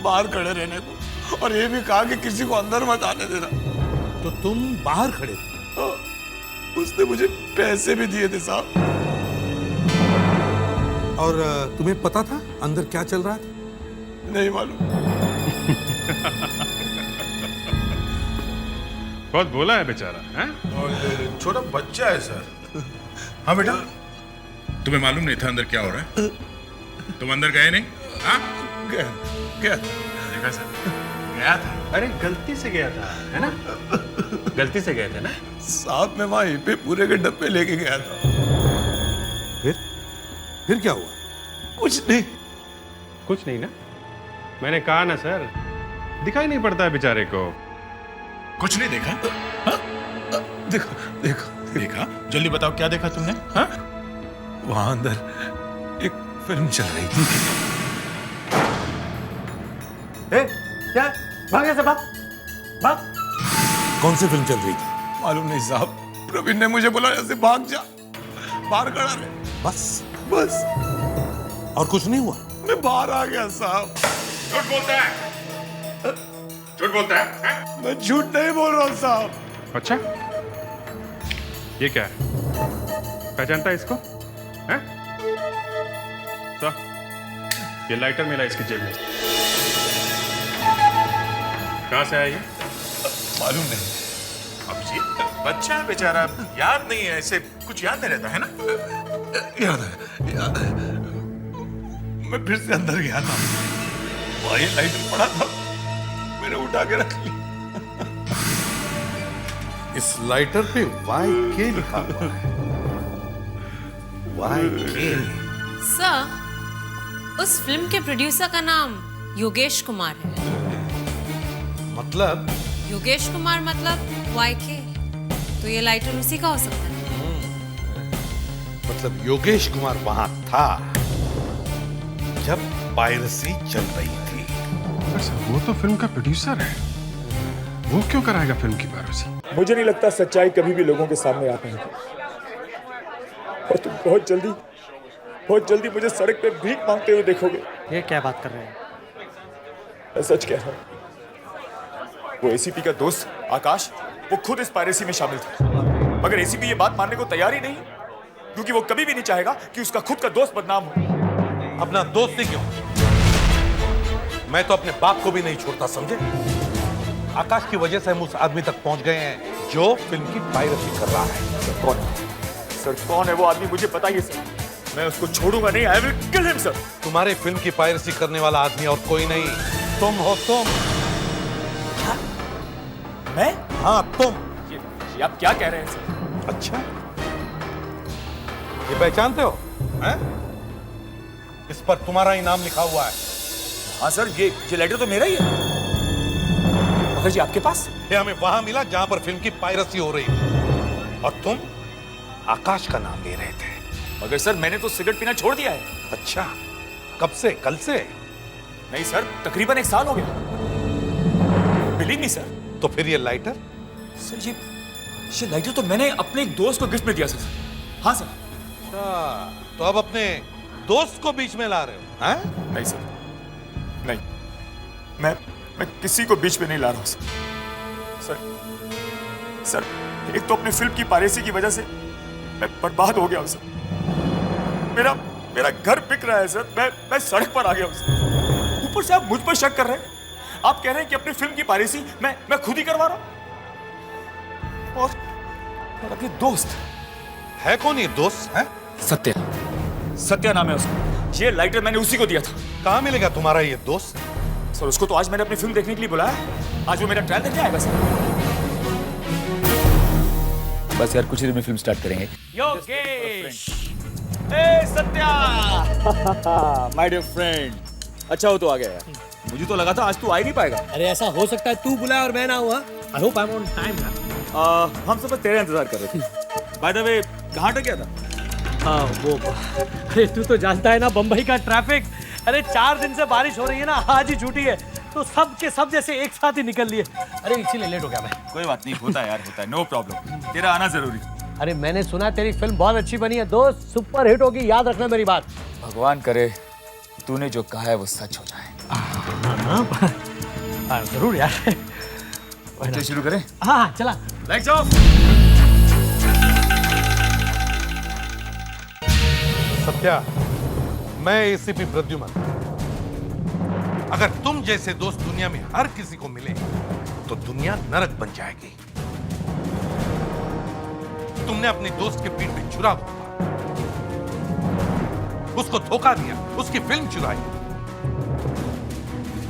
बाहर खड़े रहने को, और ये भी कहा कि किसी को अंदर मत आने देना। तो तुम बाहर खड़े थे? उसने मुझे पैसे भी दिए थे साहब। और तुम्हें पता था अंदर क्या चल रहा था? नहीं मालूम। बहुत बोला है बेचारा, हैं? और छोटा बच्चा है सर। हाँ बेटा, तुम्हें मालूम नहीं था अंदर क्या हो रहा है? तुम अंदर गए नहीं? हाँ? गया देखा सर, गया था। अरे गलती से गया था, है ना? गलती से गए थे ना? साहब, मैं वहां पे पूरे के डब्बे लेके गया था। फिर क्या हुआ? कुछ नहीं। कुछ नहीं ना? मैंने कहा ना सर, दिखाई नहीं पड़ता है बेचारे को। कुछ नहीं देखा? हाँ? देखो देखो देखा? जल्दी बताओ क्या देखा तुमने? हाँ? वहां अंदर एक फिल्म चल रही थी। क्या? भाग ऐसे, भाग। कौन सी फिल्म चल रही थी? मालूम नहीं साहब, प्रवीण ने मुझे बोला ऐसे भाग जा, बाहर खड़ा रहे। बस और कुछ नहीं हुआ? मैं बाहर आ गया साहब। झूठ बोलता है, झूठ बोलता है? मैं झूठ नहीं बोल रहा हूँ साहब। अच्छा, ये क्या है? पहचानता है इसको? हैं? तो ये लाइटर मिला इसकी जेब में। कहाँ से आया ये? मालूम नहीं। अब ये बच्चा है बेचारा, याद नहीं है, ऐसे कुछ याद नहीं रहता है ना? याद है। मैं फिर से अंदर गया था, वही लाइटर पड़ा था, मैंने उठा के रख ली। इस लाइटर पे YK लिखा हुआ है। YK। सर, उस फिल्म के प्रोड्यूसर का नाम योगेश कुमार है। मतलब? योगेश कुमार मतलब YK, तो ये लाइटर उसी का हो सकता है। मतलब योगेश कुमार वहां था जब पायरेसी चल रही थी। वो तो फिल्म का प्रोड्यूसर है, वो क्यों कराएगा फिल्म की पायरेसी? मुझे नहीं लगता सच्चाई कभी भी लोगों के सामने आ पाएगी, और तुम बहुत जल्दी मुझे सड़क पे भीख मांगते हुए देखोगे। ये क्या बात कर रहे हैं? मैं सच कह रहा हूँ। वो एसीपी का दोस्त आकाश, वो खुद इस पायरेसी में शामिल था, मगर एसीपी ये बात मानने को तैयार ही नहीं, क्योंकि वो कभी भी नहीं चाहेगा कि उसका खुद का दोस्त बदनाम हो। अपना दोस्त ही क्यों, मैं तो अपने बाप को भी नहीं छोड़ता, समझे? आकाश की वजह से हम उस आदमी तक पहुंच गए हैं जो फिल्म की पायरेसी कर रहा है। सर कौन है वो आदमी, मुझे बताइए सर। मैं उसको छोड़ूंगा नहीं। I will kill him sir. तुम्हारे फिल्म की पायरेसी करने वाला आदमी और कोई नहीं, तुम हो तुम। मैं? हाँ तुम। ये आप क्या कह रहे हैं सर? अच्छा, ये पहचानते हो हैं? इस पर तुम्हारा ही नाम लिखा हुआ है। हाँ सर, ये लेटर तो मेरा ही है। मगर जी आपके पास? ये हमें वहां मिला जहां पर फिल्म की पायरेसी हो रही थी और तुम आकाश का नाम ले रहे थे। मगर सर मैंने तो सिगरेट पीना छोड़ दिया है। अच्छा, कब से? कल से? नहीं सर, तकरीबन 1 साल हो गया। Believe me sir. तो फिर ये लाइटर? सर ये लाइटर तो मैंने अपने एक दोस्त को गिफ्ट में दिया सर। हाँ सर। अच्छा, तो अब अपने दोस्त को बीच में ला रहे हो हैं? नहीं सर, नहीं, मैं किसी को बीच में नहीं ला रहा हूं सर। एक तो अपनी फिल्म की पायरेसी की वजह से मैं बर्बाद हो गया हूं सर। मेरा घर बिक रहा है सर। मैं सड़क पर आ गया हूं सर। ऊपर से आप मुझ पर शक कर रहे हैं। आप कह रहे हैं कि अपनी फिल्म की पायरेसी मैं खुद ही करवा रहा हूं। और अपने दोस्त है कौन ये दोस्त है? सत्या नाम है उसका। ये लाइटर मैंने उसी को दिया था। कहाँ मिलेगा तुम्हारा ये दोस्त? सर उसको तो आज मैंने अपनी फिल्म देखने के लिए बुलाया। आज वो मेरा ट्रायल देखने आएगा सर। बस यार कुछ ही देर में फिल्म स्टार्ट करेंगे। Yogesh, Satya, my dear friend, अच्छा हो तो आ गया यार। मुझे तो लगा था आज तू आ ही नहीं पाएगा। अरे ऐसा हो सकता है तू बुलाया और मैं ना हुआ। I hope I am on time ना। हम सब बस तेरा इंतजार कर रहे थे। बाय द वे कहाँ अटक गया था? हाँ वो, अरे तू तो जानता है ना बम्बई का ट्रैफिक। अरे 4 दिन से बारिश हो रही है ना, आज ही छुट्टी है तो सब के सब जैसे एक साथ ही निकल लिए। अरे इसीलिए लेट हो गया मैं। कोई बात नहीं, होता है यार, होता है, नो प्रॉब्लम। तेरा आना जरूरी। अरे मैंने सुना तेरी फिल्म बहुत अच्छी बनी है दोस्त, सुपर हिट होगी, याद रखना मेरी बात। भगवान करे तूने जो कहा है वो सच हो जाए। जरूर यार। चलिए शुरू करें। हाँ चला। Lights off. सत्या, मैं एसीपी प्रद्युमन। अगर तुम जैसे दोस्त दुनिया में हर किसी को मिले तो दुनिया नरक बन जाएगी। तुमने अपने दोस्त के पीठ पे छुरा घोंपा, उसको धोखा दिया, उसकी फिल्म चुराई।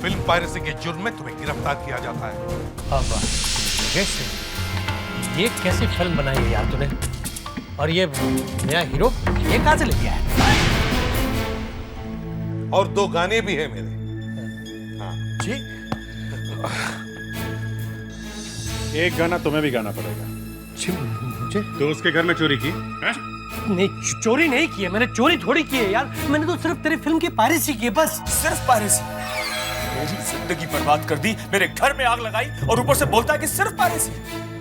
फिल्म पायरेसी के जुर्म में तुम्हें गिरफ्तार किया जाता है। ये कैसी फिल्म बनाई है यार तूने? और ये नया हीरो ये कहां से ले लिया है? और 2 गाने भी है मेरे। जी? एक गाना तुम्हें भी गाना पड़ेगा। मुझे? दोस्त के घर में चोरी की है? नहीं, चोरी नहीं की है मैंने। चोरी थोड़ी की है यार, मैंने तो सिर्फ तेरी फिल्म की पायरेसी की है बस। सिर्फ पायरेसी? मेरी जिंदगी बर्बाद कर दी, मेरे घर में आग लगाई और ऊपर से बोलता है कि सिर्फ पायरेसी।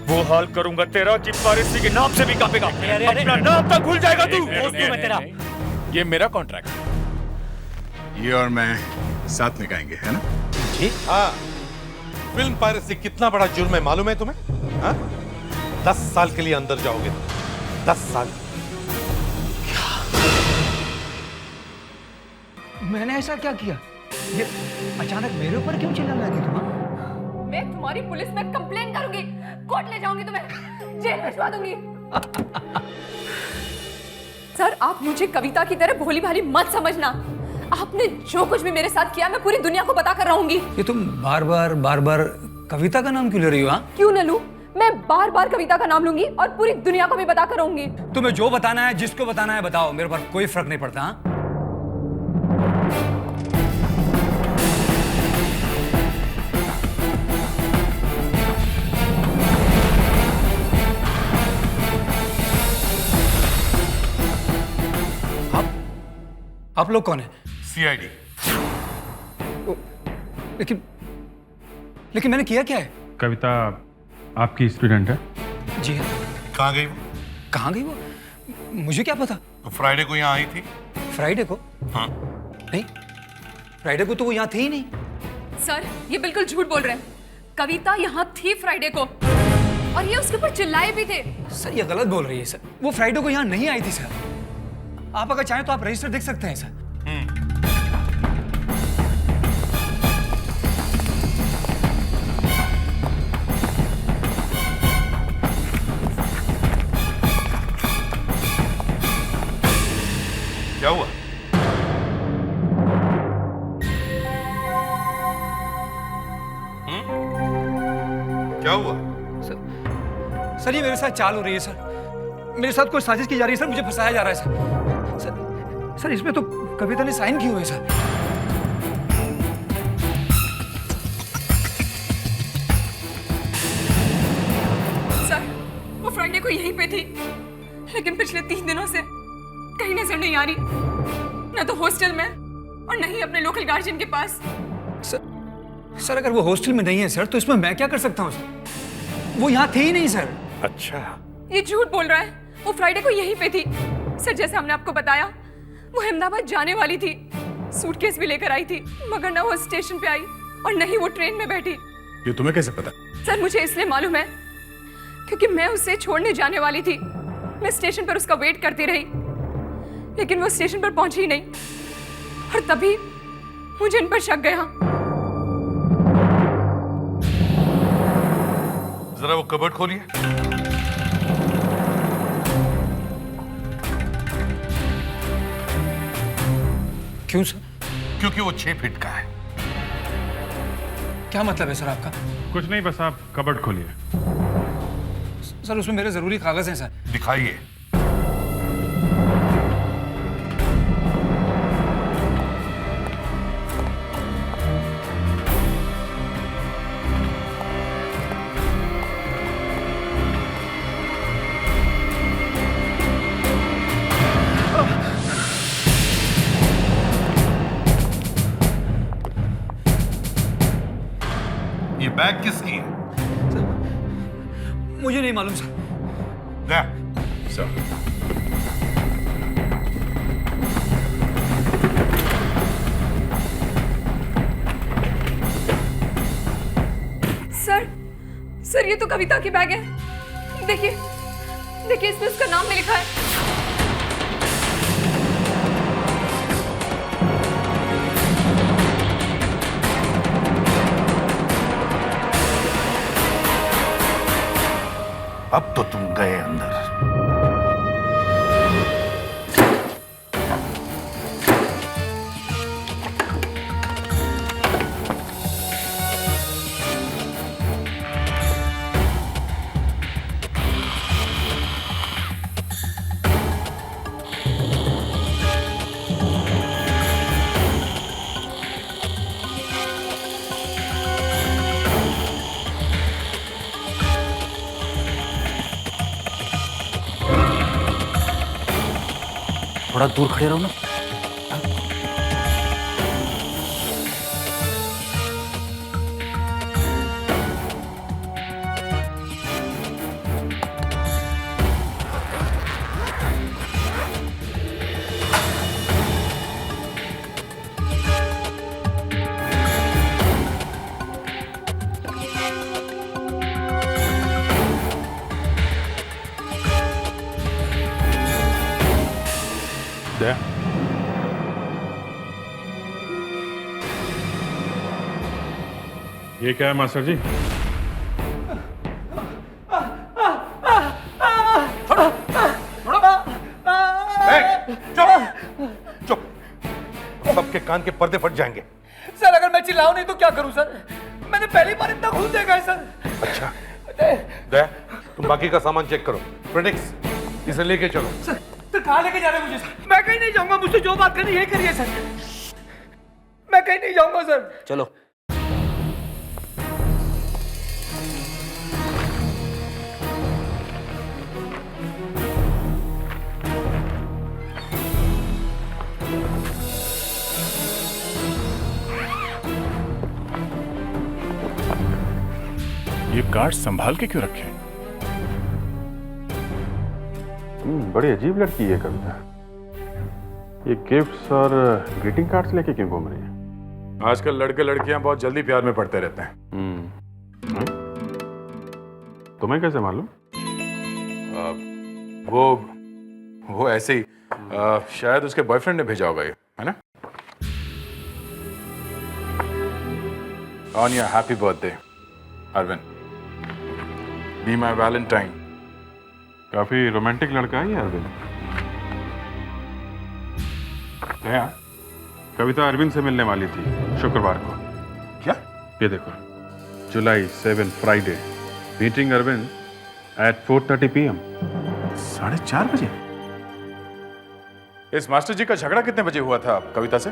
वो हाल करूंगा तेरा कि पायरेसी के नाम से भी कांपेगा। अपना नाम तक भूल जाएगा तू। दोस्त हूं मैं तेरा। ये मेरा कॉन्ट्रैक्ट है। ये और मैं साथ निकालेंगे, है ना? जी हाँ। फिल्म पायरेसी कितना बड़ा जुर्म है मालूम है तुम्हें? हाँ? 10 साल के लिए अंदर जाओगे। 10 साल। मैंने ऐसा क्या किया? ये अचानक मेरे ऊपर क्यों चिल्लाने लगी तुम? मैं तुम्हारी पुलिस में कंप्लेन करूंगी, कोर्ट ले जाऊंगी, तुम्हें जेल भिजवा दूंगी। सर आप मुझे कविता की तरह भोली भाली मत समझना। आपने जो कुछ भी मेरे साथ किया मैं पूरी दुनिया को बता कर रहूंगी। ये तुम बार बार कविता का नाम क्यों ले रही हो? हाँ? क्यों न लूं? मैं बार बार कविता का नाम लूंगी और पूरी दुनिया को भी बता कर रहूंगी। तुम्हें जो बताना है, जिसको बताना है बताओ, मेरे पर कोई फर्क नहीं पड़ता। हाँ? आप लोग कौन है? सीआईडी। लेकिन मैंने किया क्या है? कविता आपकी स्टूडेंट है? जी हाँ। कहाँ गई वो? कहाँ गई वो? मुझे क्या पता। तो फ्राइडे को यहाँ आई थी। फ्राइडे को? हाँ। नहीं, फ्राइडे को तो वो यहाँ थी ही नहीं। सर ये बिल्कुल झूठ बोल रहे हैं। कविता यहाँ थी फ्राइडे को और ये उसके ऊपर चिल्लाए भी थे। सर ये गलत बोल रही है सर। वो फ्राइडे को यहाँ नहीं आई थी सर। आप अगर चाहें तो आप रजिस्टर देख सकते हैं सर। क्या हुआ? सर ये मेरे साथ चाल हो रही है सर। मेरे साथ कोई साजिश की जा रही है सर, मुझे फंसाया जा रहा है सर। सर इसमें तो कविता ने साइन किए हुए हैं सर। सर वो फ्राइडे को यहीं पे थी, लेकिन पिछले 3 दिनों से कहीं नजर नहीं आ रही, न तो हॉस्टल में और न ही अपने लोकल गार्जियन के पास। सर अगर वो हॉस्टल में नहीं है सर, तो इसमें मैं क्या कर सकता हूँ सर? वो यहाँ थे ही नहीं सर। अच्छा, ये झूठ बोल रहा है। वो फ्राइडे को यहीं पे थी सर। जैसे हमने आपको बताया, वो अहमदाबाद जाने वाली थी, सूटकेस भी लेकर आई थी, मगर न वो स्टेशन पे आई और न ही वो ट्रेन में बैठी। ये तुम्हें कैसे पता? सर मुझे इसलिए मालूम है क्योंकि मैं उसे छोड़ने जाने वाली थी। मैं स्टेशन पर उसका वेट करती रही, लेकिन वो स्टेशन पर पहुंची ही नहीं, और तभी मुझे इन पर शक गया। जरा वो कबर्ड खोलिए। क्यों सर? क्योंकि वो 6 फीट का है। क्या मतलब है सर आपका? कुछ नहीं, बस आप कबर्ड खोलिए। सर उसमें मेरे जरूरी कागज हैं सर। दिखाइए। ये बैग किसकी है? मुझे नहीं मालूम सर। सर सर सर ये तो कविता की बैग है। देखिए देखिए, इसमें उसका नाम भी लिखा है। अब तो तुम गए अंदर। थोड़ा दूर खड़े रहो ना। दया, ये क्या है मास्टर जी? चुप! सबके कान के पर्दे फट जाएंगे। सर अगर मैं चिल्लाऊं नहीं तो क्या करूं सर? मैंने पहली बार इतना घूस देखा है सर। अच्छा, दया तुम बाकी का सामान चेक करो। प्रेडिक्स इसे लेके चलो। सर कहाँ लेके जा रहे हैं मुझे सर? मैं कहीं नहीं जाऊंगा, मुझसे जो बात करनी यही करिए सर। मैं कहीं नहीं जाऊंगा सर। चलो। ये कार्ड संभाल के क्यों रखे? बड़ी अजीब लड़की है कविता। ये गिफ्ट्स और ग्रीटिंग कार्ड्स लेके क्यों घूम रही है? आजकल लड़के लड़कियां बहुत जल्दी प्यार में पड़ते रहते हैं। तुम्हें कैसे मालूम? वो ऐसे ही शायद उसके बॉयफ्रेंड ने भेजा होगा ये, है ना? On your happy birthday Arvind, be my valentine. काफी रोमांटिक लड़का है ये अरविंद। दया, कविता अरविंद से मिलने वाली थी शुक्रवार को। क्या? ये देखो, July 7 Friday meeting Arvind at 4:30 PM। 4:30 बजे? इस मास्टर जी का झगड़ा कितने बजे हुआ था कविता से?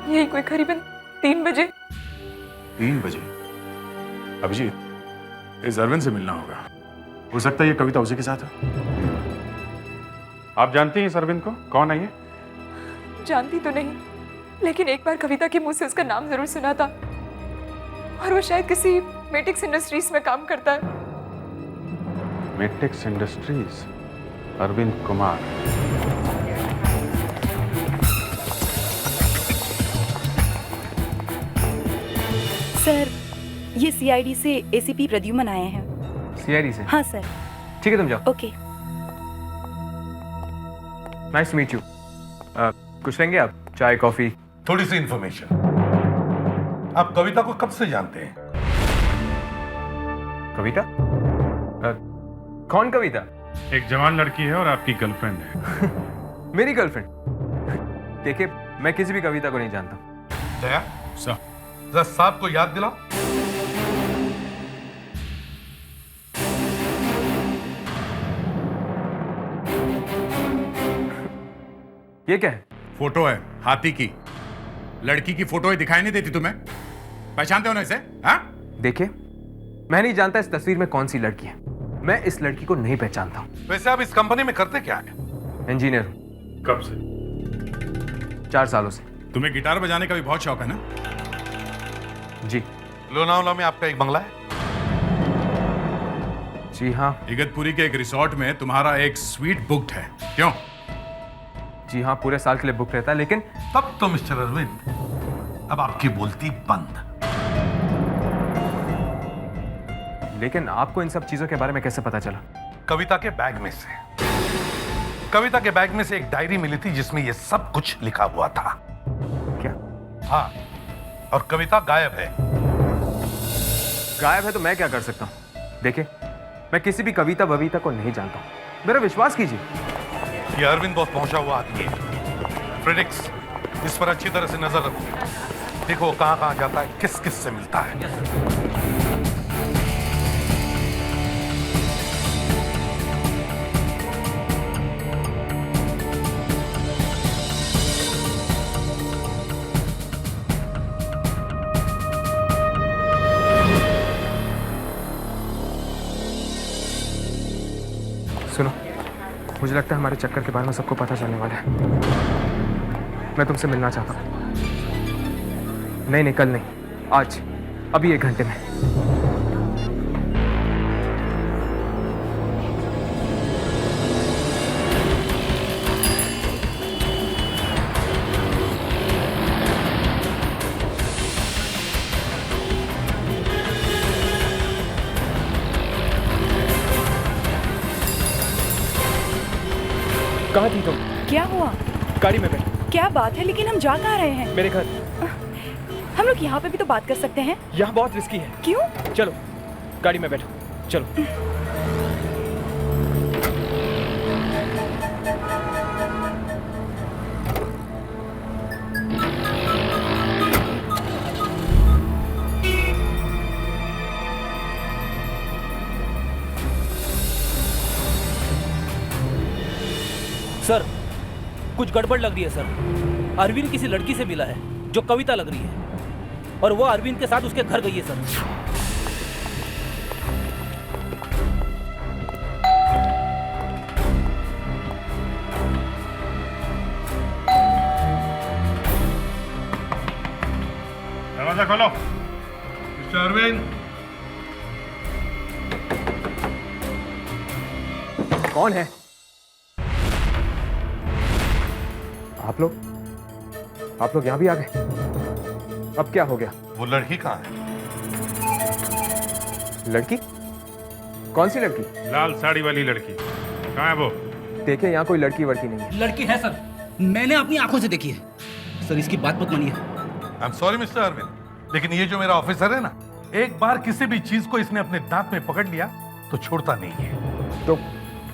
यही कोई करीबन 3 बजे। 3 बजे? अभिजीत, इस अरविंद से मिलना होगा। हो सकता है ये कविता उसी के साथ है। आप जानती हैं इस अरविंद को? कौन है ये? जानती तो नहीं, लेकिन एक बार कविता के मुंह से उसका नाम जरूर सुना था, और वो शायद किसी मेटिक्स इंडस्ट्रीज में काम करता है। मेटिक्स इंडस्ट्रीज, अरविंद कुमार। सर, ये सीआईडी से एसीपी प्रद्युमन आए हैं। सीआईडी से? हाँ सर। ठीक है, तुम जाओ। Okay. Nice to meet you. कुछ लेंगे आप? चाय, कॉफी? थोड़ी सी इंफॉर्मेशन। आप कविता को कब से जानते हैं? कविता? कौन कविता? एक जवान लड़की है और आपकी गर्लफ्रेंड है। मेरी गर्लफ्रेंड? देखिए, मैं किसी भी कविता को नहीं जानता। दया, जरा साहब को याद दिलाओ। ये क्या है? फोटो है हाथी की। लड़की की फोटो दिखाई नहीं देती तुम्हें? पहचानते हो ना इसे? हाँ? देखिए, मैं नहीं जानता इस तस्वीर में कौन सी लड़की है। मैं इस लड़की को नहीं पहचानता हूं। वैसे आप इस कंपनी में करते क्या है? इंजीनियर। कब से? 4 सालों से। तुम्हें गिटार बजाने का भी बहुत शौक है ना? जी। लोनावला में आपका एक बंगला है? जी हाँ। इगतपुरी के एक रिसोर्ट में तुम्हारा एक स्वीट बुक्ड है, क्यों? जी हाँ, पूरे साल के लिए बुक रहता है, लेकिन तब तो मिस्टर अरविंद, अब आपकी बोलती बंद। लेकिन आपको इन सब चीजों के बारे में कैसे पता चला? कविता के बैग में से। कविता के बैग में से एक डायरी मिली थी जिसमें यह सब कुछ लिखा हुआ था। क्या? हाँ, और कविता गायब है। गायब है तो मैं क्या कर सकता हूँ? देखिए, मैं किसी भी कविता बविता को नहीं जानता हूँ, मेरा विश्वास कीजिए। ये अरविंद बहुत पहुंचा हुआ आदमी है। फ्रेडिक्स, इस पर अच्छी तरह से नजर रखो। देखो कहां कहां जाता है, किस किस से मिलता है। सुनो, मुझे लगता है हमारे चक्कर के बारे में सबको पता चलने वाला है। मैं तुमसे मिलना चाहता हूँ। नहीं, कल नहीं, आज, अभी 1 घंटे में। कहाँ थी तुम? क्या हुआ? गाड़ी में बैठ। क्या बात है, लेकिन हम जा कहाँ रहे हैं? मेरे घर। हम लोग यहाँ पे भी तो बात कर सकते हैं। यहाँ बहुत रिस्की है। क्यों? चलो, गाड़ी में बैठो, चलो। सर, कुछ गड़बड़ लग रही है सर। अरविंद किसी लड़की से मिला है जो कविता लग रही है, और वो अरविंद के साथ उसके घर गई है सर। दरवाजा खोलो। मिस्टर अरविंद। कौन है? आप लोग यहाँ भी आ गए? अब क्या हो गया? वो लड़की कहाँ है? लड़की? कौन सी लड़की? लाल साड़ी वाली लड़की। कहाँ है वो? देखिए, यहाँ कोई लड़की वड़की नहीं है। लड़की है सर, मैंने अपनी आंखों से देखी है सर। इसकी बात मत मानिए। I am sorry mister Arvind, लेकिन ये जो मेरा ऑफिसर है ना, एक बार किसी भी चीज को इसने अपने दांत में पकड़ लिया तो छोड़ता नहीं है।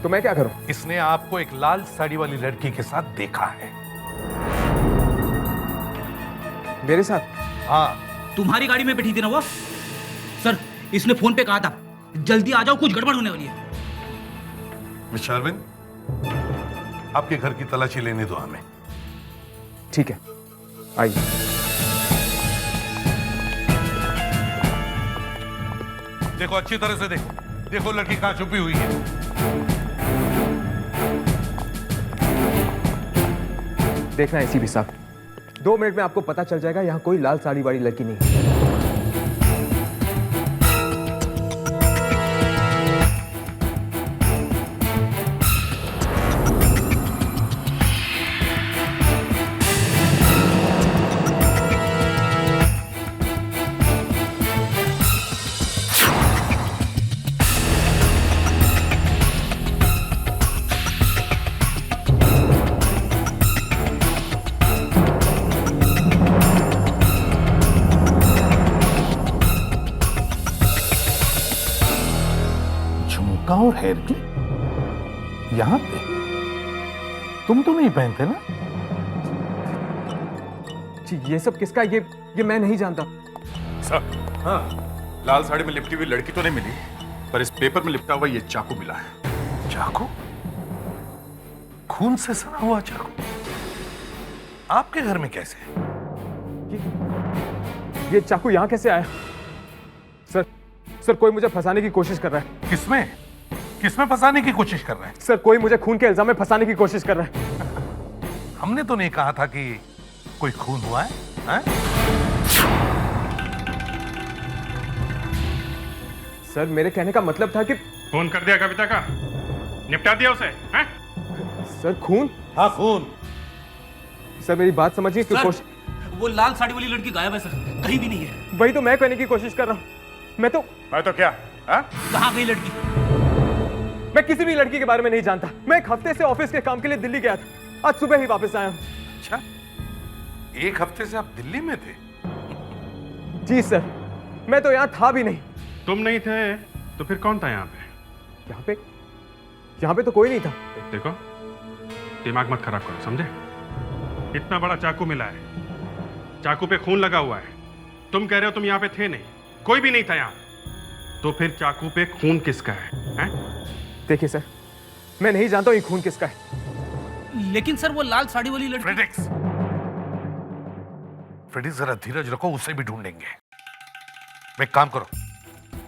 तो मैं क्या करूं? इसने आपको एक लाल साड़ी वाली लड़की के साथ देखा है। मेरे साथ? हाँ। तुम्हारी गाड़ी में बैठी थी ना वो? सर, इसने फोन पे कहा था जल्दी आ जाओ, कुछ गड़बड़ होने वाली है। मिस्टर अरविंद, आपके घर की तलाशी लेने दो हमें। ठीक है, आइए। देखो, अच्छी तरह से देखो, देखो लड़की कहां छुपी हुई है। देखना एसीपी साहब, 2 मिनट में आपको पता चल जाएगा यहाँ कोई लाल साड़ी वाली लड़की नहीं है। और हेयर की यहां पे तुम तो नहीं पहनते ना? जी, ये सब किसका? ये मैं नहीं जानता। सर, हाँ, लाल साड़ी में लिपटी हुई लड़की तो नहीं मिली, पर इस पेपर में लिपटा हुआ ये चाकू मिला है। चाकू? खून से सना हुआ चाकू आपके घर में कैसे? ये चाकू यहाँ कैसे आया? सर कोई मुझे फंसाने की कोशिश कर रहा है। किसमें फंसाने की कोशिश कर रहा है? सर, कोई मुझे खून के इल्जाम में फंसाने की कोशिश कर रहा है। हमने तो नहीं कहा था कि कोई खून हुआ है, हैं? सर, मेरे कहने का मतलब था कि फोन कर दिया कविता का, निपटा दिया उसे, हैं? सर, खून? हाँ, खून। सर, मेरी बात समझिए कि वो लाल साड़ी वाली लड़की गायब है सर, कहीं भी नहीं है। वही तो मैं कहने की कोशिश कर रहा हूँ। मैं तो क्या? कहाँ गई लड़की? मैं किसी भी लड़की के बारे में नहीं जानता। मैं 1 हफ्ते से ऑफिस के काम के लिए दिल्ली गया था, आज सुबह ही वापस आया हूँ। अच्छा, 1 हफ्ते से आप दिल्ली में थे? जी सर, मैं तो यहाँ था भी नहीं। तुम नहीं थे तो फिर कौन था यहाँ पे? यहाँ पे तो कोई नहीं था। देखो, दिमाग मत खराब करो, समझे? इतना बड़ा चाकू मिला है, चाकू पे खून लगा हुआ है, तुम कह रहे हो तुम यहाँ पे थे नहीं, कोई भी नहीं था यहाँ, तो फिर चाकू पे खून किसका है? देखिए सर, मैं नहीं जानता ये खून किसका है। लेकिन सर, वो लाल साड़ी वाली लड़की। फ्रेडिक्स, जरा धीरज रखो, उसे भी ढूंढेंगे। एक काम करो,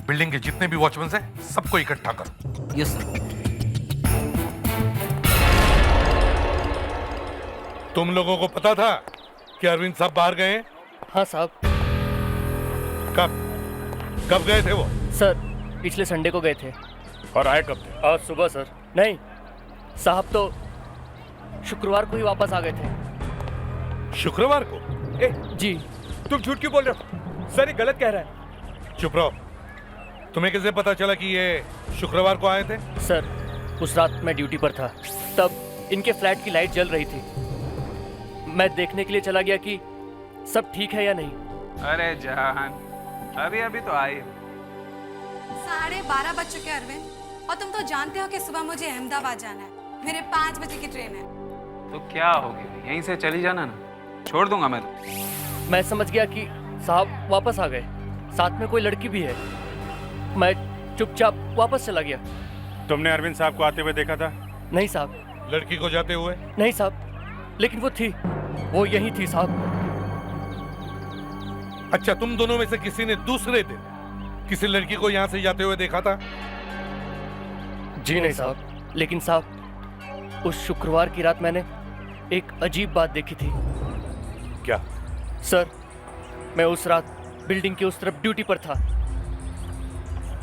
बिल्डिंग के जितने भी वॉचमैन हैं, सबको इकट्ठा करो। Yes sir. तुम लोगों को पता था कि अरविंद साहब बाहर गए हैं? हाँ साहब। कब गए थे वो? सर, पिछले संडे को गए थे। और आए कब थे? आज सुबह सर। नहीं साहब, तो शुक्रवार को ही वापस आ गए थे। शुक्रवार को? जी। तुम झूठ क्यों बोल रहे हो? सर, ये गलत कह रहा है। चुप रहो। तुम्हें कैसे पता चला कि ये शुक्रवार को आए थे? सर, उस रात मैं ड्यूटी पर था, तब इनके फ्लैट की लाइट जल रही थी। मैं देखने के लिए चला गया कि सब ठीक है या नहीं। अरे जान, अभी तो आई। 12:30 बज चुके अरविंद, और तुम तो जानते हो कि सुबह मुझे अहमदाबाद जाना है। मेरे 5 बजे की ट्रेन है। तो क्या हो गया, यहीं से चली जाना ना, छोड़ दूंगा मैं तो। मैं समझ गया कि साहब वापस आ गए, साथ में कोई लड़की भी है। मैं चुपचाप वापस चला गया। तुमने अरविंद साहब को आते हुए देखा था? नहीं साहब। लड़की को जाते हुए? नहीं साहब, लेकिन वो थी, वो यही थी साहब। अच्छा, तुम दोनों में से किसी ने दूसरे दिन किसी लड़की को यहाँ से जाते हुए देखा था? जी नहीं साहब, लेकिन साहब उस शुक्रवार की रात मैंने एक अजीब बात देखी थी। क्या? सर, मैं उस रात बिल्डिंग के उस तरफ ड्यूटी पर था,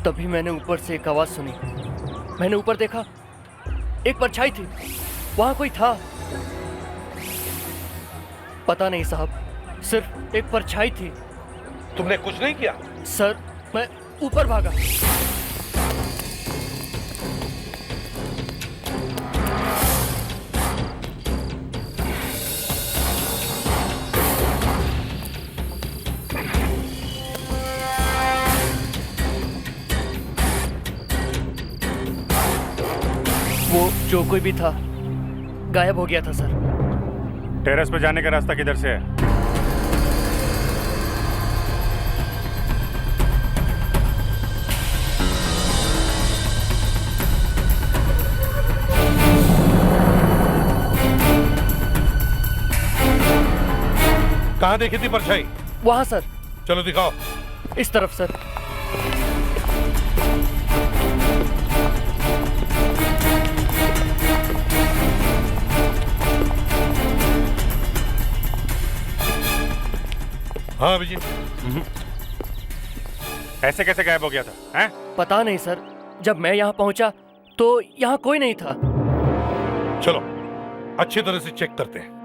तभी मैंने ऊपर से एक आवाज सुनी। मैंने ऊपर देखा, एक परछाई थी, वहां कोई था। पता नहीं साहब, सिर्फ एक परछाई थी। तुमने कुछ नहीं किया? सर, मैं ऊपर भागा। वो जो कोई भी था गायब हो गया था सर। टेरेस पे जाने का रास्ता किधर से है? कहाँ देखी थी परछाई? वहां सर। चलो दिखाओ। इस तरफ सर। हाँ अभिजीत। ऐसे कैसे गायब हो गया था? हैं? पता नहीं सर, जब मैं यहाँ पहुंचा तो यहाँ कोई नहीं था। चलो अच्छी तरह से चेक करते हैं।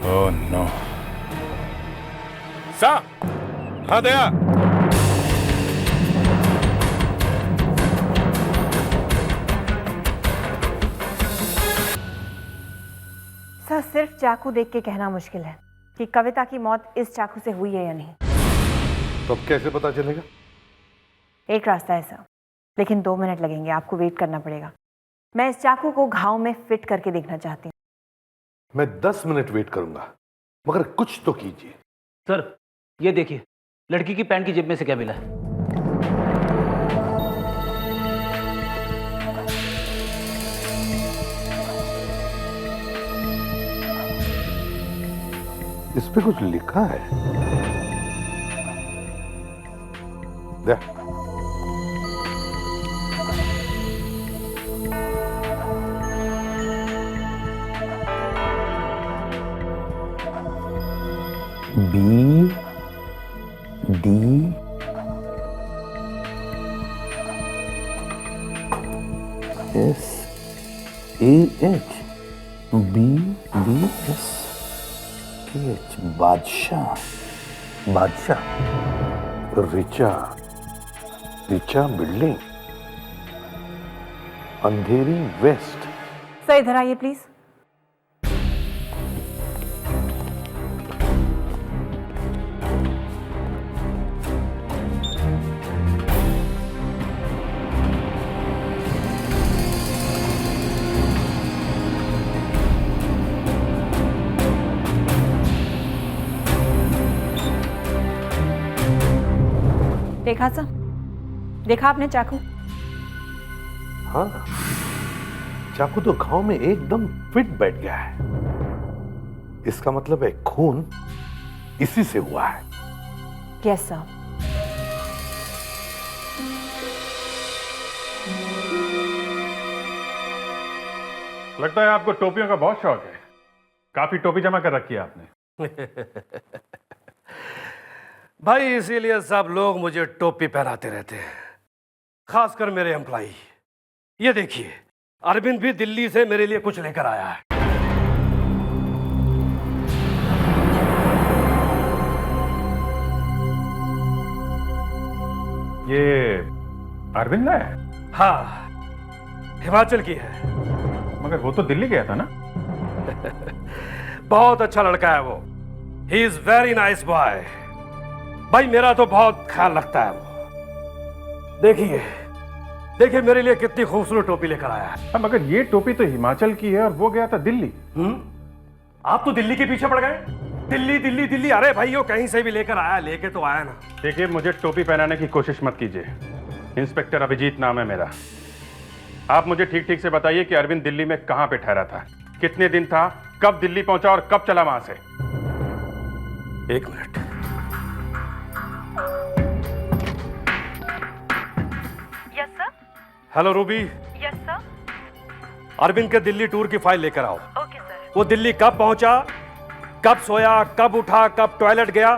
Oh no. सा हाँ दया। सर सिर्फ चाकू देख के कहना मुश्किल है कि कविता की मौत इस चाकू से हुई है या नहीं। तो अब कैसे पता चलेगा? एक रास्ता है सर, लेकिन 2 मिनट लगेंगे, आपको वेट करना पड़ेगा। मैं इस चाकू को घाव में फिट करके देखना चाहती हूँ। मैं 10 मिनट वेट करूंगा, मगर कुछ तो कीजिए। सर ये देखिए, लड़की की पैंट की जेब में से क्या मिला है? इस पे कुछ लिखा है। दे। B D S A H B D S K H बादशाह। रिचा बिल्डिंग, अंधेरी वेस्ट। सर इधर आइए प्लीज। देखा सर, देखा आपने चाकू? हाँ, चाकू तो घाव में एकदम फिट बैठ गया है। इसका मतलब है खून इसी से हुआ है। Yes sir. लगता है आपको टोपियों का बहुत शौक है। काफी टोपी जमा कर रखी है आपने। भाई इसीलिए सब लोग मुझे टोपी पहनाते रहते हैं, खासकर मेरे एम्प्लॉई। ये देखिए, अरविंद भी दिल्ली से मेरे लिए कुछ लेकर आया है। ये अरविंद है? हाँ, हिमाचल की है। मगर वो तो दिल्ली गया था ना? बहुत अच्छा लड़का है वो। He is very nice boy. भाई मेरा तो बहुत ख्याल रखता है वो। देखिए देखिए मेरे लिए कितनी खूबसूरत टोपी लेकर आया है। हाँ, मगर ये टोपी तो हिमाचल की है और वो गया था दिल्ली। आप तो दिल्ली के पीछे पड़ गए। दिल्ली दिल्ली दिल्ली। अरे भाई वो कहीं से भी लेकर आया, लेके तो आया ना। देखिए, मुझे टोपी पहनाने की कोशिश मत कीजिए। इंस्पेक्टर अभिजीत नाम है मेरा। आप मुझे ठीक ठीक से बताइए कि अरविंद दिल्ली में कहां पे ठहरा था, कितने दिन था, कब दिल्ली पहुंचा और कब चला वहां से। 1 minute. Yes sir. Hello Ruby. Yes sir. Arvind के दिल्ली टूर की फाइल लेकर आओ। Okay sir. वो दिल्ली कब पहुंचा, कब सोया, कब उठा, कब टॉयलेट गया,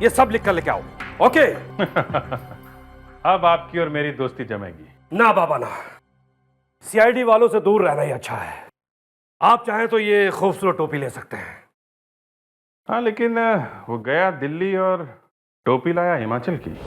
ये सब लिख कर लेके आओ। ओके। अब आपकी और मेरी दोस्ती जमेगी। ना बाबा ना, सीआईडी वालों से दूर रहना ही अच्छा है। आप चाहें तो ये खूबसूरत टोपी ले सकते हैं। हाँ, लेकिन वो गया दिल्ली और टोपी लाया हिमाचल की।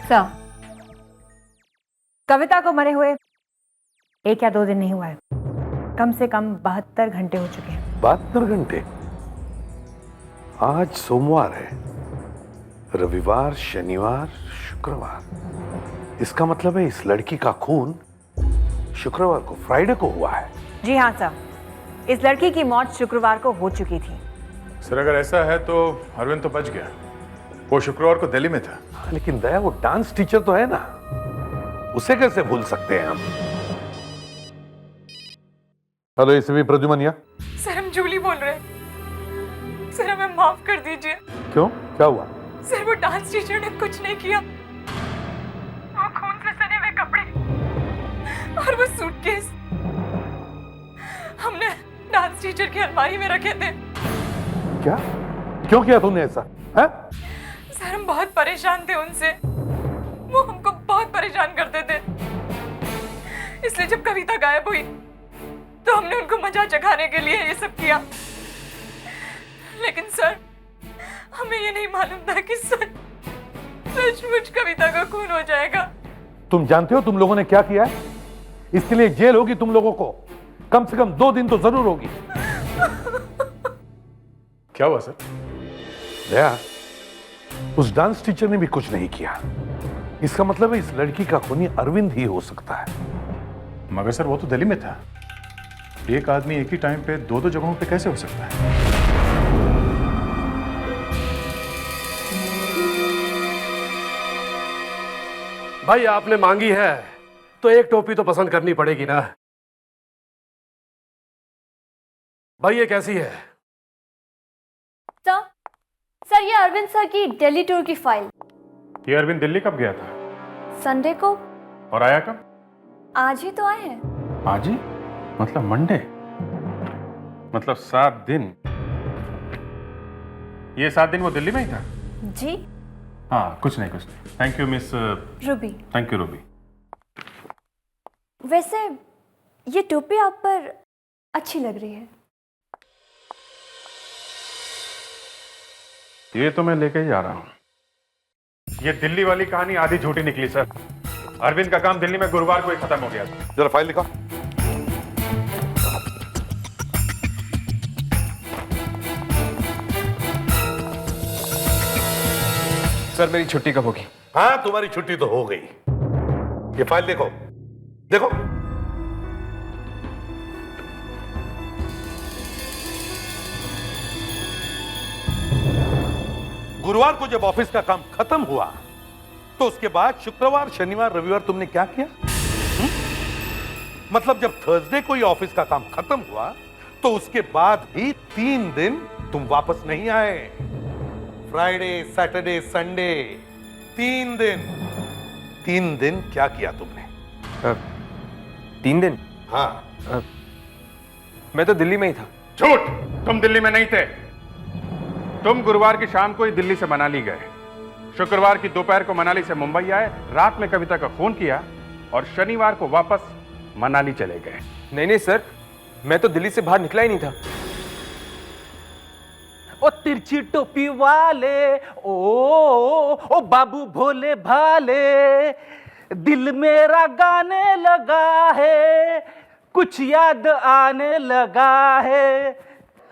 सर, कविता को मरे हुए 1 या 2 दिन नहीं हुआ है, कम से कम 72 घंटे हो चुके हैं। 72 घंटे? आज सोमवार है, रविवार, शनिवार, शुक्रवार। इसका मतलब है इस लड़की का खून शुक्रवार को, फ्राइडे को हुआ है। जी हाँ सर, इस लड़की की मौत शुक्रवार को हो चुकी थी। सर अगर ऐसा है तो अरविंद तो बच गया, वो शुक्रवार को दिल्ली में था। लेकिन दया, वो डांस टीचर तो है ना, उसे कैसे भूल सकते हैं हम? Hello ACP Pradyuman. सर हम जूली बोल रहे हैं। सर हमें माफ कर दीजिए। क्यों, क्या हुआ? सर वो डांस टीचर ने कुछ नहीं किया। वो खून से सने हुए कपड़े और वो सूटकेस हमने डांस टीचर की अलमारी में रखे थे। क्या? क्यों किया तुमने ऐसा? है? सर हम बहुत परेशान थे उनसे, वो हमको बहुत परेशान करते थे, इसलिए जब कविता गायब हुई तो हमने उनको मजा चखाने के लिए ये सब किया। लेकिन सर हमें ये नहीं मालूम था कि सचमुच कविता का खून हो जाएगा। तुम जानते हो तुम लोगों ने क्या किया है? इसके लिए जेल होगी तुम लोगों को, कम से कम 2 दिन तो जरूर होगी। क्या हुआ सर? दया, उस डांस टीचर ने भी कुछ नहीं किया। इसका मतलब है इस लड़की का खूनी अरविंद ही हो सकता है। मगर सर वो तो दिल्ली में था, एक आदमी एक ही टाइम पे 2 जगहों पे कैसे हो सकता है? भाई आपने मांगी है तो एक टोपी तो पसंद करनी पड़ेगी ना। भाई ये कैसी है? सर ये अरविंद सर की दिल्ली टूर की फाइल। ये अरविंद दिल्ली कब गया था? संडे को। और आया कब? आज ही तो आए हैं। आज ही? मतलब मंडे? मतलब 7 दिन? ये 7 दिन वो दिल्ली में ही था? जी हाँ, कुछ नहीं। Thank you miss Ruby. Thank you Ruby. वैसे ये टोपी आप पर अच्छी लग रही है। ये तो मैं लेके ही आ रहा हूं। ये दिल्ली वाली कहानी आधी झूठी निकली सर। अरविंद का काम दिल्ली में गुरुवार को ही खत्म हो गया था। जरा फाइल दिखाओ। सर मेरी छुट्टी कब होगी? हाँ, तुम्हारी छुट्टी तो हो गई। ये फाइल देखो, देखो। गुरुवार को जब ऑफिस का काम खत्म हुआ तो उसके बाद शुक्रवार, शनिवार, रविवार तुमने क्या किया? मतलब जब थर्सडे को ही ऑफिस का काम खत्म हुआ तो उसके बाद भी 3 दिन तुम वापस नहीं आए। फ्राइडे, सैटरडे, संडे, 3 दिन। 3 दिन क्या किया तुमने? 3 दिन? हाँ। मैं तो दिल्ली में ही था। झूठ! तुम दिल्ली में नहीं थे। तुम गुरुवार की शाम को ही दिल्ली से मनाली गए, शुक्रवार की दोपहर को मनाली से मुंबई आए, रात में कविता का फोन किया और शनिवार को वापस मनाली चले गए। नहीं सर, मैं तो दिल्ली से बाहर निकला ही नहीं था। ओ तिरछी टोपी वाले, ओ बाबू भोले भाले, दिल मेरा गाने लगा है, कुछ याद आने लगा है।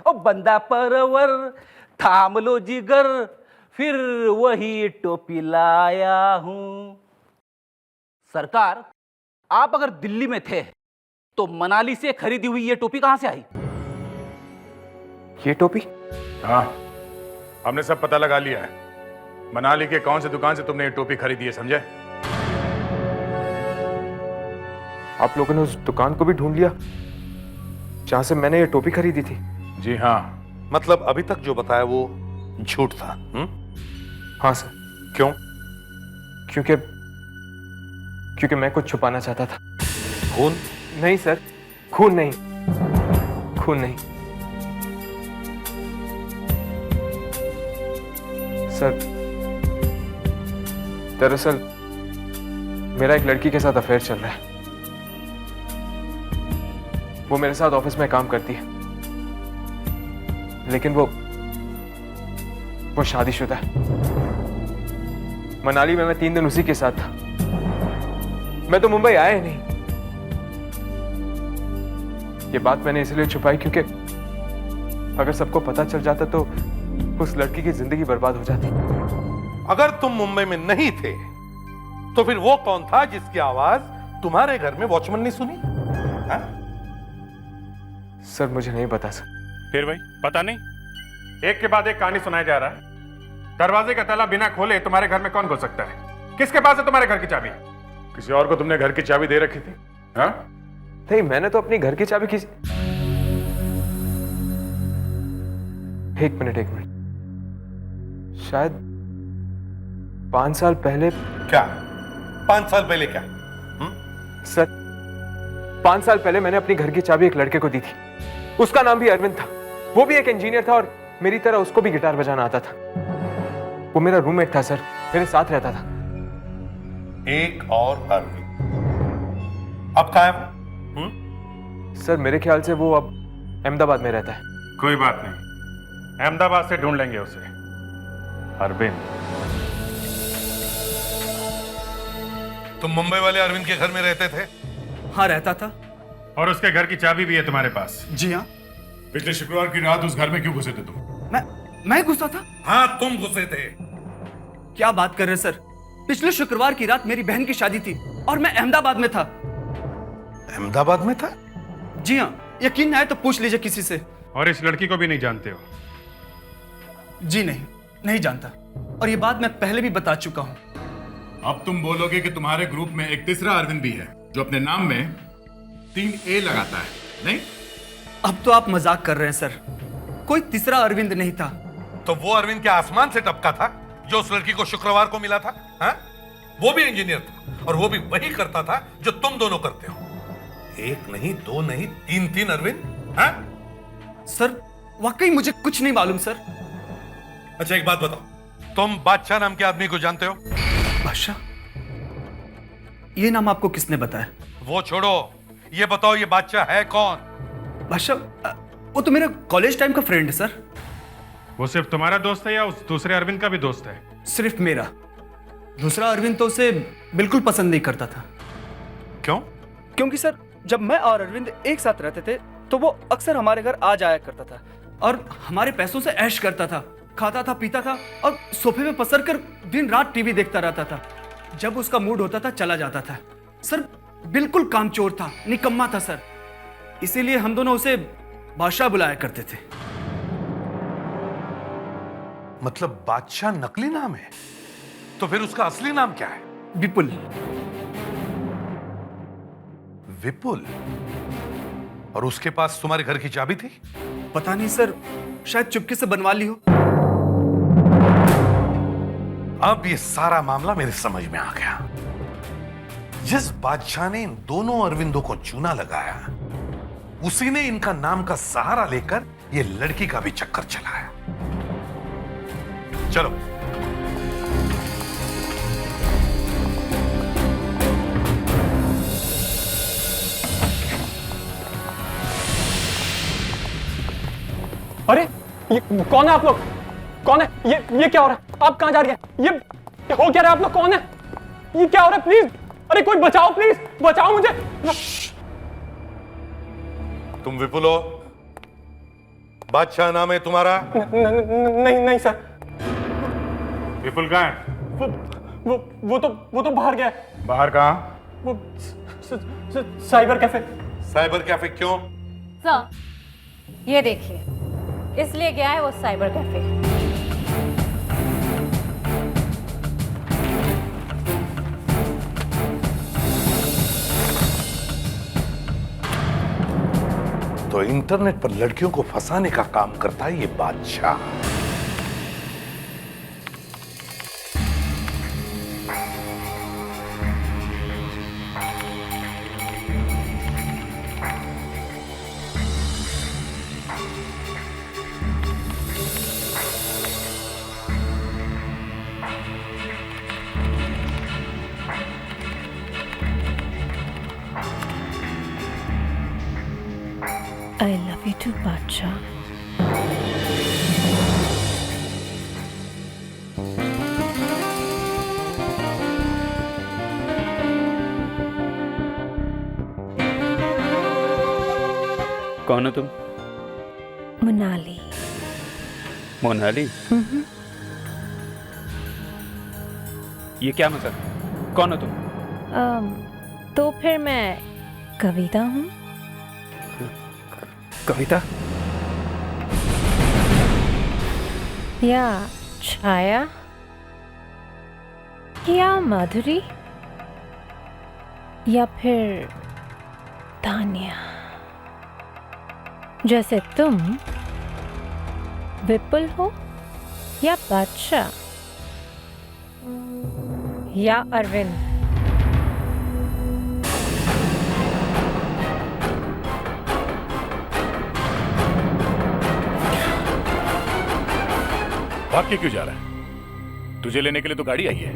ओ बंदा परवर थाम लो जिगर, फिर वही टोपी लाया हूं। सरकार, आप अगर दिल्ली में थे तो मनाली से खरीदी हुई ये टोपी कहां से आई? ये टोपी? हाँ, हमने सब पता लगा लिया है। मनाली के कौन से दुकान से तुमने ये टोपी खरीदी है, समझे? आप लोगों ने उस दुकान को भी ढूंढ लिया जहां से मैंने ये टोपी खरीदी थी? जी हाँ। मतलब अभी तक जो बताया वो झूठ था? हाँ सर। क्यों? क्योंकि मैं कुछ छुपाना चाहता था। खून? नहीं सर, खून नहीं, खून नहीं सर। दरअसल मेरा एक लड़की के साथ अफेयर चल रहा है। वो मेरे साथ ऑफिस में काम करती है, लेकिन वो शादीशुदा है। मनाली में मैं 3 दिन उसी के साथ था। मैं तो मुंबई आया ही नहीं। ये बात मैंने इसलिए छुपाई क्योंकि अगर सबको पता चल जाता तो उस लड़की की जिंदगी बर्बाद हो जाती। अगर तुम मुंबई में नहीं थे तो फिर वो कौन था जिसकी आवाज तुम्हारे घर में वॉचमैन ने सुनी? हा? सर मुझे नहीं पता सर। फिर भाई पता नहीं? एक के बाद एक कहानी सुनाया जा रहा है। दरवाजे का ताला बिना खोले तुम्हारे घर में कौन घुस सकता है? किसके पास है तुम्हारे घर की चाबी? किसी और को तुमने घर की चाबी दे रखी थी? हाँ? नहीं, मैंने तो अपनी घर की चाबी किसी... एक मिनट। शायद 5 साल पहले। क्या 5 साल पहले? क्या सर, 5 साल पहले मैंने अपनी घर की चाबी एक लड़के को दी थी। उसका नाम भी अरविंद था। वो भी एक इंजीनियर था और मेरी तरह उसको भी गिटार बजाना आता था। वो मेरा रूममेट था सर, मेरे साथ रहता था। एक और अरविंद अब कहाँ है? सर मेरे ख्याल से वो अब अहमदाबाद में रहता है। कोई बात नहीं, अहमदाबाद से ढूंढ लेंगे उसे। अरविंद, तुम मुंबई वाले अरविंद के घर में रहते थे? हाँ, रहता था। और उसके घर की चाबी भी है तुम्हारे पास? जी हाँ। पिछले शुक्रवार की रात उस घर में क्यों घुसे थे तुम? मैं घुसा था? हाँ, तुम घुसे थे। क्या बात कर रहे हैं सर? पिछले शुक्रवार की रात मेरी बहन की शादी थी और मैं अहमदाबाद में था। अहमदाबाद में था? जी हाँ, यकीन नहीं आए तो पूछ लीजिए किसी से। और इस लड़की को भी नहीं जानते हो? जी नहीं जानता। और ये बात मैं पहले भी बता चुका हूँ। अब तुम बोलोगे कि तुम्हारे ग्रुप में एक तीसरा अरविंद भी है जो अपने नाम में 3 A लगाता है, नहीं? अब तो आप मजाक कर रहे हैं सर। कोई तीसरा अरविंद नहीं था। तो वो अरविंद क्या आसमान से टपका था जो उस लड़की को शुक्रवार को मिला था? हा? वो भी इंजीनियर था और वो भी वही करता था जो तुम दोनों करते हो। 1 नहीं, 2 नहीं, 3 अरविंद। हा? सर वाकई मुझे कुछ नहीं मालूम सर। अच्छा एक बात बताओ, तुम बादशाह नाम के आदमी को जानते हो? बादशाह? ये नाम आपको किसने बताया? वो छोड़ो, ये बताओ ये बादशाह है कौन? बादशाह? वो तो मेरा कॉलेज टाइम का फ्रेंड है सर। वो सिर्फ तुम्हारा दोस्त है या उस दूसरे अरविंद का भी दोस्त है? सिर्फ मेरा। दूसरा अरविंद तो उसे बिल्कुल पसंद नहीं करता था। क्यों? क्योंकि सर जब मैं और अरविंद एक साथ रहते थे तो वो अक्सर हमारे घर आ जाया करता था और हमारे पैसों से ऐश करता था, खाता था, पीता था और सोफे में पसर कर दिन रात टीवी देखता रहता था। जब उसका मूड होता था चला जाता था। सर बिल्कुल कामचोर था, निकम्मा था सर। इसीलिए हम दोनों उसे बादशाह बुलाया करते थे। मतलब बादशाह नकली नाम है? तो फिर उसका असली नाम क्या है? विपुल। विपुल? और उसके पास तुम्हारे घर की चाबी थी? पता नहीं सर, शायद चुपके से बनवा ली हो। अब ये सारा मामला मेरे समझ में आ गया। जिस बादशाह ने इन दोनों अरविंदों को चूना लगाया, उसी ने इनका नाम का सहारा लेकर ये लड़की का भी चक्कर चलाया। चलो अरे ये कौन है आप लोग? कौन है ये क्या हो रहा है? आप कहाँ जा रही हैं? ये हो क्या रहा है? आप लोग कौन है? ये क्या हो रहा है? प्लीज, अरे कोई बचाओ, प्लीज बचाओ मुझे। तुम विपुल हो? बादशाह नाम है तुम्हारा? नहीं सर। विपुल कहाँ है? वो तो बाहर गया है। बाहर कहाँ? वो साइबर कैफे। साइबर कैफे क्यों? सर ये देखिए, इसलिए गया है वो साइबर कैफे। तो इंटरनेट पर लड़कियों को फंसाने का काम करता है ये बादशाह। I love you too, बादशाह। कौन हो तुम? मोनाली। मोनाली? ये क्या मतलब? कौन हो तुम? तो फिर मैं कविता हूँ। कविता? या छाया, या माधुरी, या फिर तान्या। जैसे तुम विपुल हो, या बादशाह, या अरविंद। भाग के क्यों जा रहा है? तुझे लेने के लिए तो गाड़ी आई है।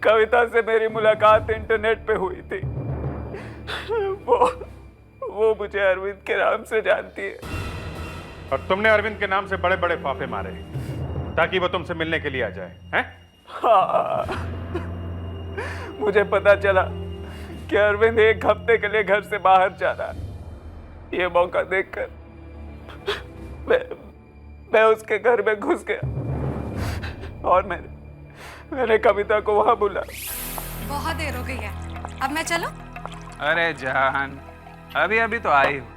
कविता से मेरी मुलाकात इंटरनेट पे हुई थी। वो मुझे अरविंद के नाम से जानती है। और तुमने अरविंद के नाम से बड़े बड़े फाफे मारे ताकि वो तुमसे मिलने के लिए आ जाए, हैं? हाँ, मुझे पता चला कि अरविंद एक हफ्ते के लिए घर से बाहर जा रहा है। ये मौका देखकर मैं उसके घर में घुस गया और मैंने कविता को वहां बुला। बहुत देर हो गई है, अब मैं चलूं? अरे जान, अभी अभी तो आई हूँ।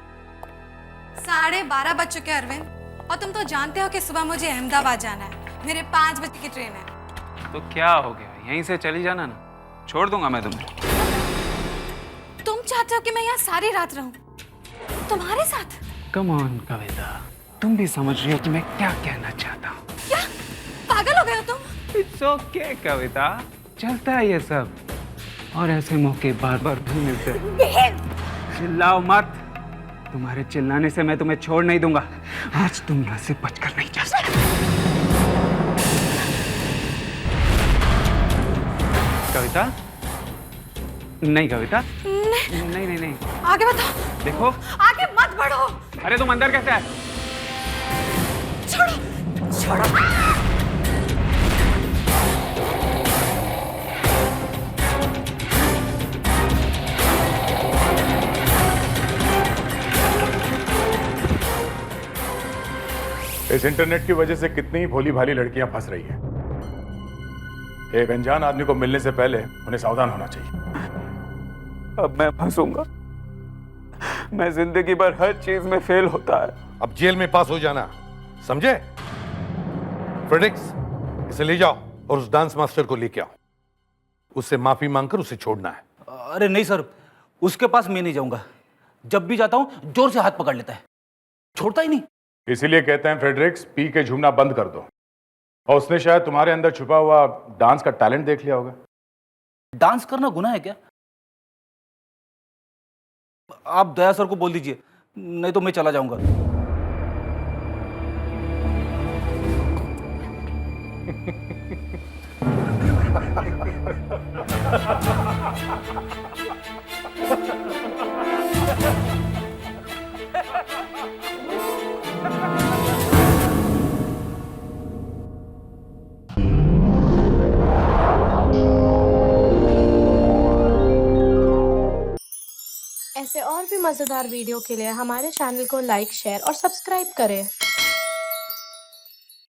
12:30 बज चुके हैं अरविंद, और तुम तो जानते हो कि सुबह मुझे अहमदाबाद जाना है। मेरे 5 बजे की ट्रेन है। तो क्या हो गया, यहीं से चली जाना ना, छोड़ दूंगा मैं तुम्हें। तुम चाहते हो कि मैं यहाँ सारी रात रहूं तुम्हारे साथ? कम ऑन कविता, तुम भी समझ रही हो कि मैं क्या कहना चाहता हूँ। क्या पागल हो गए हो तुम? इट्स ओके कविता, चलता है ये सब, और ऐसे मौके बार बार भी मिलते हैं। चिल्लाओ मत, तुम्हारे चिल्लाने से मैं तुम्हें छोड़ नहीं दूंगा। आज तुम यहाँ से बचकर नहीं जा सकते। कविता? नहीं कविता, नहीं। आगे बताओ। देखो, आगे मत बढ़ो। अरे तुम अंदर कैसे आए? छोड़ो। इस इंटरनेट की वजह से कितनी भोली भाली लड़कियां फंस रही हैं। एक अनजान आदमी को मिलने से पहले उन्हें सावधान होना चाहिए। अब मैं फंसूंगा। मैं जिंदगी भर हर चीज में फेल होता है। अब जेल में पास हो जाना, समझे? फ्रेडरिक्स, इसे ले जाओ और उस डांस मास्टर को लेके आओ। उससे माफी मांगकर उसे छोड़ना है। अरे नहीं सर, उसके पास मैं नहीं जाऊंगा। जब भी जाता हूं जोर से हाथ पकड़ लेता है, छोड़ता ही नहीं। इसीलिए कहते हैं फ्रेडरिक्स, पी के झूमना बंद कर दो। और उसने शायद तुम्हारे अंदर छुपा हुआ डांस का टैलेंट देख लिया होगा। डांस करना गुनाह है क्या? आप दया सर को बोल दीजिए, नहीं तो मैं चला जाऊंगा। ऐसे और भी मज़ेदार वीडियो के लिए हमारे चैनल को लाइक, शेयर और सब्सक्राइब करें।